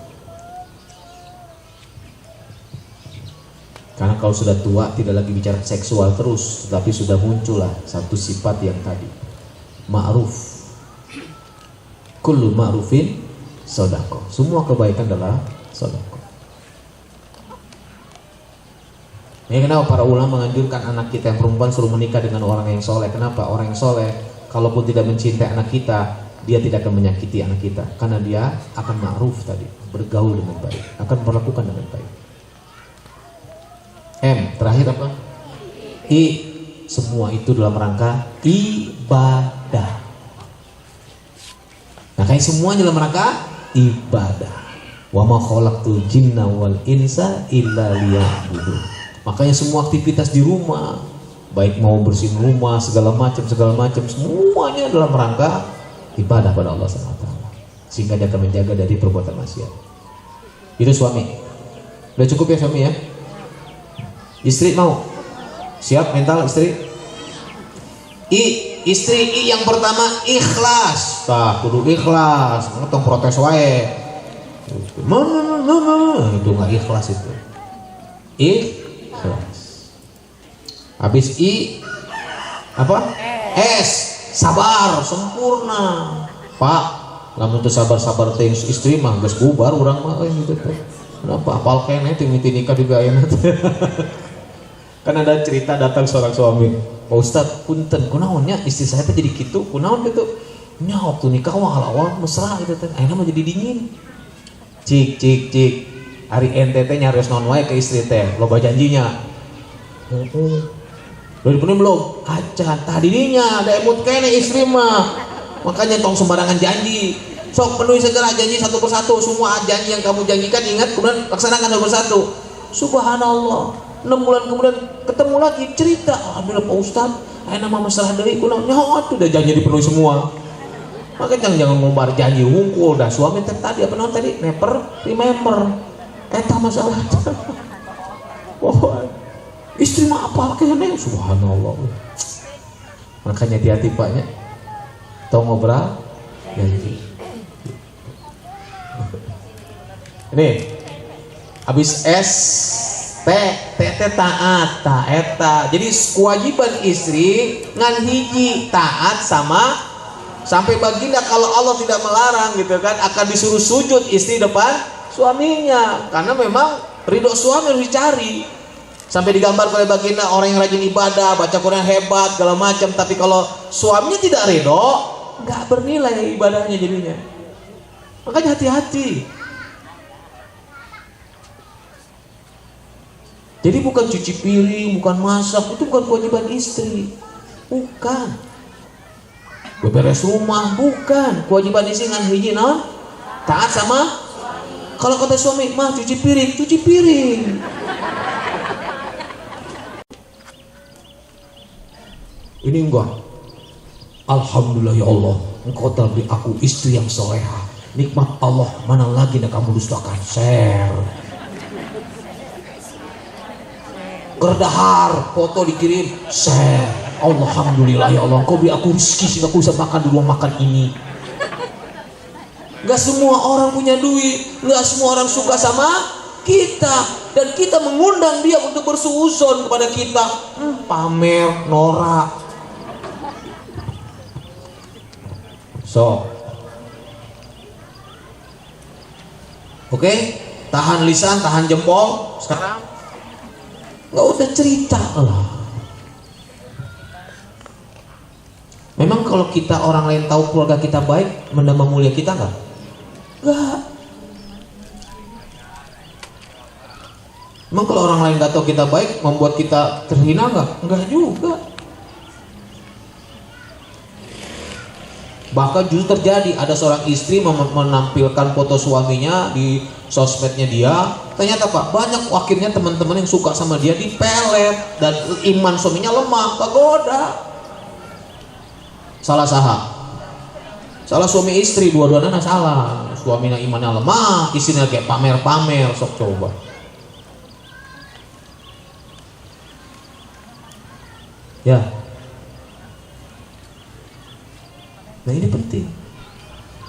Karena kalau sudah tua tidak lagi bicara seksual terus, tetapi sudah muncullah satu sifat yang tadi, ma'ruf. Kullu ma'rufin shadaqah. Semua kebaikan adalah shadaqah. Ya, kenapa para ulama menganjurkan anak kita yang perempuan suruh menikah dengan orang yang soleh? Kenapa? Orang yang soleh, kalaupun tidak mencintai anak kita, dia tidak akan menyakiti anak kita, karena dia akan ma'ruf tadi, bergaul dengan baik, akan berlakukan dengan baik. M, terakhir apa? I, semua itu dalam rangka ibadah. Nah, kayak semuanya dalam rangka ibadah. Wa ma khalaqtul jinna wal insa illa liya'budun. Makanya semua aktivitas di rumah, baik mau bersihin rumah, segala macam, semuanya dalam rangka ibadah pada Allah SWT. Sehingga dia akan menjaga dari perbuatan maksiat. Itu suami. Udah cukup ya suami ya? Istri mau? Siap mental istri? Istri yang pertama ikhlas. Tah, kudu ikhlas. Tong protes wae. Itu nggak ikhlas itu. Ikhlas. Habis apa? S. Sabar, sempurna. Pak, lamun teu sabar-sabar teh istri mah geus bubar urang mah gitu teh. Kenapa apal keneh teh mimpi nikah juga ayeuna teh. Kan ada cerita datang seorang suami, Pak Ustadz, punten, kunaonnya istri saya teh jadi kitu, kunaon gitu. Nya waktu nikah awal mesra gitu teh, ayeuna mah jadi dingin. Cik. Hari ente teh nyarios naon wae ke istri teh, loba janjinya. Udah dipenuhi belum? Acan, tadinya ada emut kene istri mah. Makanya tong sembarangan janji. Sok penuhi segera janji satu persatu. Semua janji yang kamu janjikan ingat, kemudian laksanakan satu persatu. Subhanallah. 6 bulan kemudian ketemu lagi cerita. Alhamdulillah Pak Ustad, ayeuna mah masalah deui kunaon nyaho atuh udah janji dipenuhi semua. Makanya jangan ngombar janji hungkul dah suami tadi apa namanya tadi remember eta masalah. Wah, istri mah apa kene subhanallah. Makanya hati-hati Paknya. Tau ngobrol janji. Ini habis S T taat ta eta. Jadi kewajiban istri ngan hiji taat sama sampai baginda kalau Allah tidak melarang gitu kan akan disuruh sujud istri depan suaminya karena memang ridho suami harus dicari. Sampai digambar oleh baginda orang yang rajin ibadah, baca Quran hebat segala macam, tapi kalau suaminya tidak ridho nggak bernilai ibadahnya jadinya. Makanya hati-hati. Jadi bukan cuci piring, bukan masak, itu bukan kewajiban istri. Bukan. Beberes rumah, bukan. Kewajiban istri kan hiji non? Taat sama. Kalau kata suami, mah cuci piring, cuci piring. Ini enggak. Alhamdulillah ya Allah, engkau telah beri aku istri yang soleha. Nikmat Allah, mana lagi nak kamu dustakan? Share. Gerdahar, foto dikirim, share. Alhamdulillah ya Allah, kau beri aku rezeki sehingga aku bisa makan di ruang makan ini. Gak semua orang punya duit, gak semua orang suka sama kita, dan kita mengundang dia untuk bersuuzon kepada kita. Pamer, norak. Oke, tahan lisan, tahan jempol. Sekarang nggak usah cerita lah. Memang kalau kita orang lain tahu keluarga kita baik, menambah mulia kita nggak? Nggak. Memang kalau orang lain nggak tahu kita baik, membuat kita terhina nggak? Nggak juga. Bahkan justru terjadi ada seorang istri menampilkan foto suaminya di sosmednya dia. Ternyata Pak, banyak akhirnya teman-teman yang suka sama dia dipelet dan iman suaminya lemah, pagoda. Salah suami istri dua-duanya salah. Suaminya imannya lemah, istrinya kayak pamer-pamer, sok coba. Ya. Nah ini penting.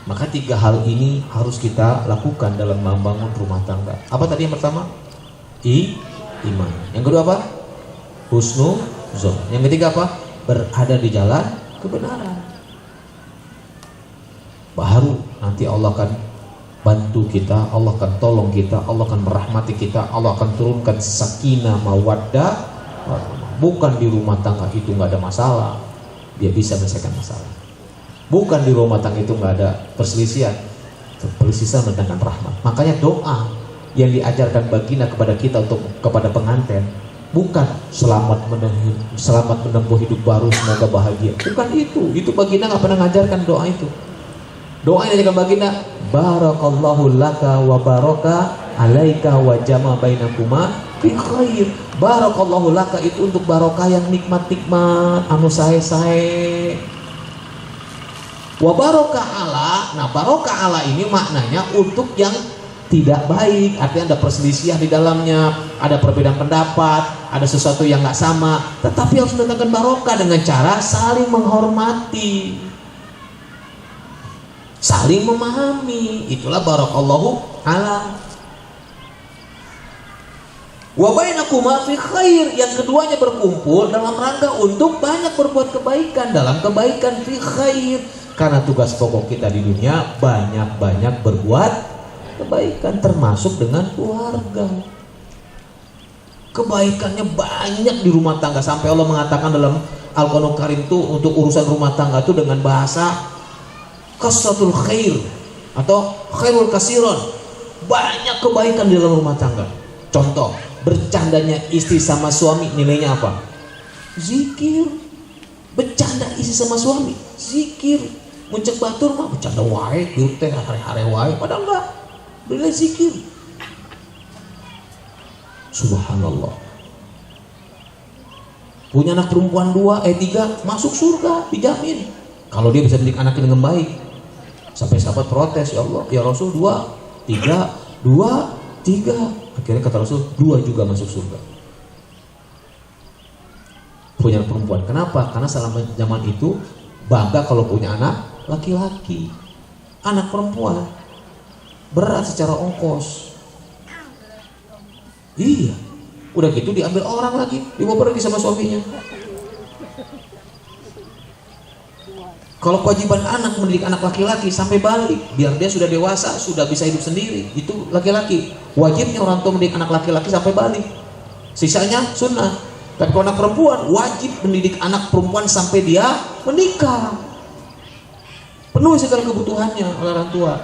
Maka 3 hal ini harus kita lakukan dalam membangun rumah tangga. Apa tadi yang pertama? Iman. Yang kedua apa? Husnuzon. Yang ketiga apa? Berada di jalan kebenaran. Baru nanti Allah akan bantu kita, Allah akan tolong kita, Allah akan merahmati kita, Allah akan turunkan sakinah mawaddah. Bukan di rumah tangga itu nggak ada masalah, dia bisa menyelesaikan masalah. Bukan di rumah tangga itu nggak ada perselisihan mendatangkan rahmat. Makanya doa yang diajarkan baginda kepada kita untuk kepada pengantin bukan selamat menempuh hidup baru, semoga bahagia. Bukan itu baginda nggak pernah ngajarkan doa itu. Doa yang diajarkan baginda, barakallahu laka wa baraka alaika wa jama bainakuma fi khair. Barakallahu laka itu untuk barokah yang nikmat-nikmat, anu sae-sae. Wa barokah ala, nah barokah ala ini maknanya untuk yang tidak baik, artinya ada perselisihan di dalamnya, ada perbedaan pendapat, ada sesuatu yang nggak sama, tetapi harus mendatangkan barokah dengan cara saling menghormati, saling memahami. Itulah barakallahu ala. Wa bainakuma fi khair, yang keduanya berkumpul dalam rangka untuk banyak berbuat kebaikan, dalam kebaikan fi khair. Karena tugas pokok kita di dunia banyak-banyak berbuat kebaikan, termasuk dengan keluarga. Kebaikannya banyak di rumah tangga, sampai Allah mengatakan dalam Al-Qur'anul Karim itu untuk urusan rumah tangga itu dengan bahasa kasratul khair atau khairul kasiron. Banyak kebaikan di dalam rumah tangga. Contoh, bercandanya istri sama suami nilainya apa? zikir. Bercanda isi sama suami, zikir. Muncul batur mah bercanda wae, diuk teh hare-hare wae, padahal enggak. Beli zikir. Subhanallah. Punya anak perempuan 3 masuk surga, dijamin. Kalau dia bisa didik anaknya dengan baik. Sampai sahabat protes, ya Allah, ya Rasul 2, 3. Akhirnya kata Rasul 2 juga masuk surga. Punya anak perempuan. Kenapa? Karena selama zaman itu bangga kalau punya anak laki-laki. Anak perempuan berat secara ongkos. Iya. Udah gitu diambil orang lagi, dibawa pergi sama suaminya. Kalau kewajiban anak mendidik anak laki-laki sampai balik, biar dia sudah dewasa, sudah bisa hidup sendiri, itu laki-laki. Wajibnya orang tua mendidik anak laki-laki sampai balik. Sisanya sunnah. Tapi kalau anak perempuan, wajib mendidik anak perempuan sampai dia menikah. Penuh segala kebutuhannya oleh orang tua.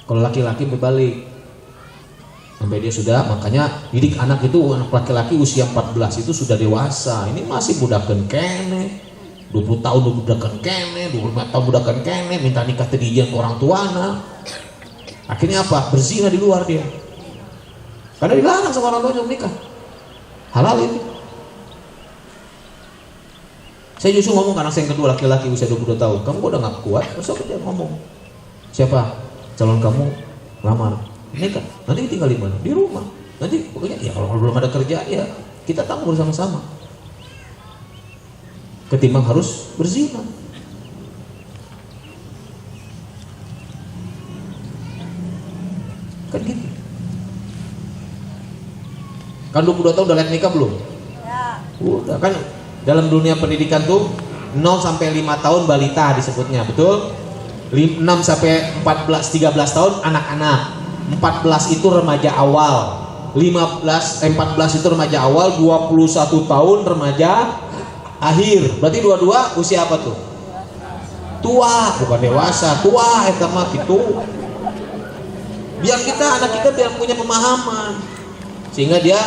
Kalau laki-laki berbalik sampai dia sudah, makanya didik anak itu, anak laki-laki usia 14 itu sudah dewasa. Ini masih budakan kene, 20 tahun budakan kene, 25 tahun budakan kene, minta nikah terdidian ke orang tuanya. Akhirnya apa? Berzina di luar dia. Karena dilarang sama orang tuanya menikah. Halal itu. Saya justru ngomong ke anak saya yang kedua, laki-laki usia 22 tahun, kamu udah gak kuat, masa dia ngomong, siapa calon kamu lamar, nikah, nanti tinggal di mana? Di rumah. Nanti pokoknya ya kalau belum ada kerja ya kita tanggung bersama-sama. Ketimbang harus berzina. Kan gitu. Kan 22 tahun udah layak nikah belum? Ya. Udah kan. Dalam dunia pendidikan tuh 0 sampai 5 tahun balita disebutnya, betul? 6 sampai 14 13 tahun anak-anak. 14 itu remaja awal. 14 itu remaja awal, 21 tahun remaja akhir. Berarti dua-dua usia apa tuh? Tua, bukan dewasa, tua eta mah gitu. Biar anak kita biar punya pemahaman. Sehingga dia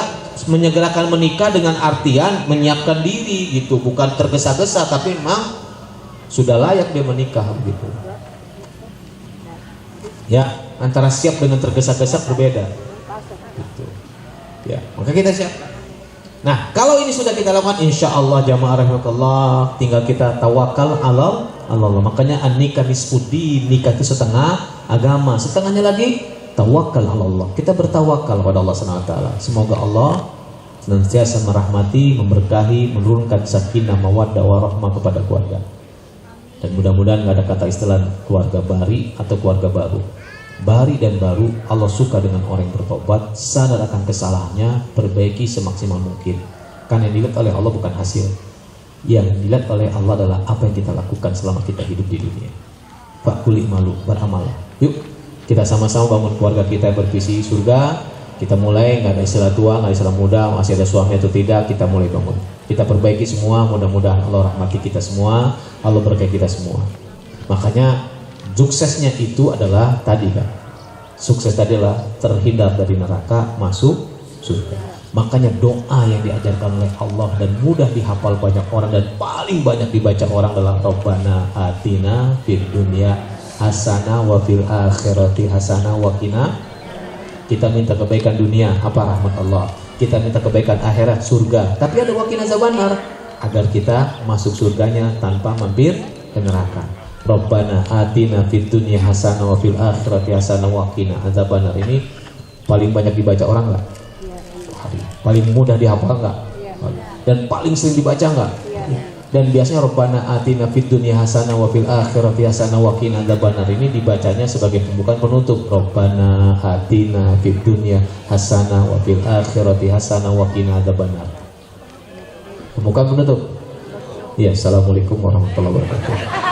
menyegerakan menikah dengan artian menyiapkan diri gitu, bukan tergesa-gesa, tapi memang sudah layak dia menikah gitu. Ya, antara siap dengan tergesa-gesa berbeda. Gitu. Ya, maka kita siap. Nah, kalau ini sudah kita lakukan, insya Allah jamaah rahimakallah, tinggal kita tawakal ala Allah. Makanya an-nikah nisfuddin, nikah itu setengah agama, setengahnya lagi tawakal ala Allah. Kita bertawakal pada Allah Subhanahu wa taala. Semoga Allah senantiasa merahmati, memberkahi, menurunkan sakinah, mawaddah, warahmah kepada keluarga. Dan mudah-mudahan nggak ada kata istilah keluarga bari atau keluarga baru. Bari dan baru, Allah suka dengan orang yang bertobat, sadar akan kesalahannya, perbaiki semaksimal mungkin. Karena yang dilihat oleh Allah bukan hasil. Yang dilihat oleh Allah adalah apa yang kita lakukan selama kita hidup di dunia. Fakuli malu, beramal. Yuk, kita sama-sama bangun keluarga kita bervisi surga. Kita mulai, nggak ada istilah tua, nggak ada istilah muda, masih ada suami atau tidak, kita mulai bangun. Kita perbaiki semua, mudah-mudahan Allah rahmati kita semua, Allah berkahi kita semua. Makanya suksesnya itu adalah tadi kan, sukses tadi adalah terhindar dari neraka, masuk surga. Makanya doa yang diajarkan oleh Allah dan mudah dihafal banyak orang dan paling banyak dibaca orang adalah Rabbana atina fid dunya hasanah wa fil akhirati hasanah wa qina. Kita minta kebaikan dunia, apa rahmat Allah. Kita minta kebaikan akhirat, surga. Tapi ada waqina azabannar, agar kita masuk surganya tanpa mampir ke neraka. Rabbana atina fid dunya hasanah wa fil akhirati hasanah wa qina azabannar. Ini paling banyak dibaca orang enggak? Paling mudah dihafal enggak? Dan paling sering dibaca enggak? Dan biasanya Rabbana atina fid dunya hasanah wa fil akhirati hasanah wa qina adzabannar ini dibacanya sebagai pembukaan penutup. Rabbana atina fid dunya hasanah wa fil akhirati hasanah wa qina adzabannar. Pembukaan penutup. Ya, assalamualaikum warahmatullahi wabarakatuh.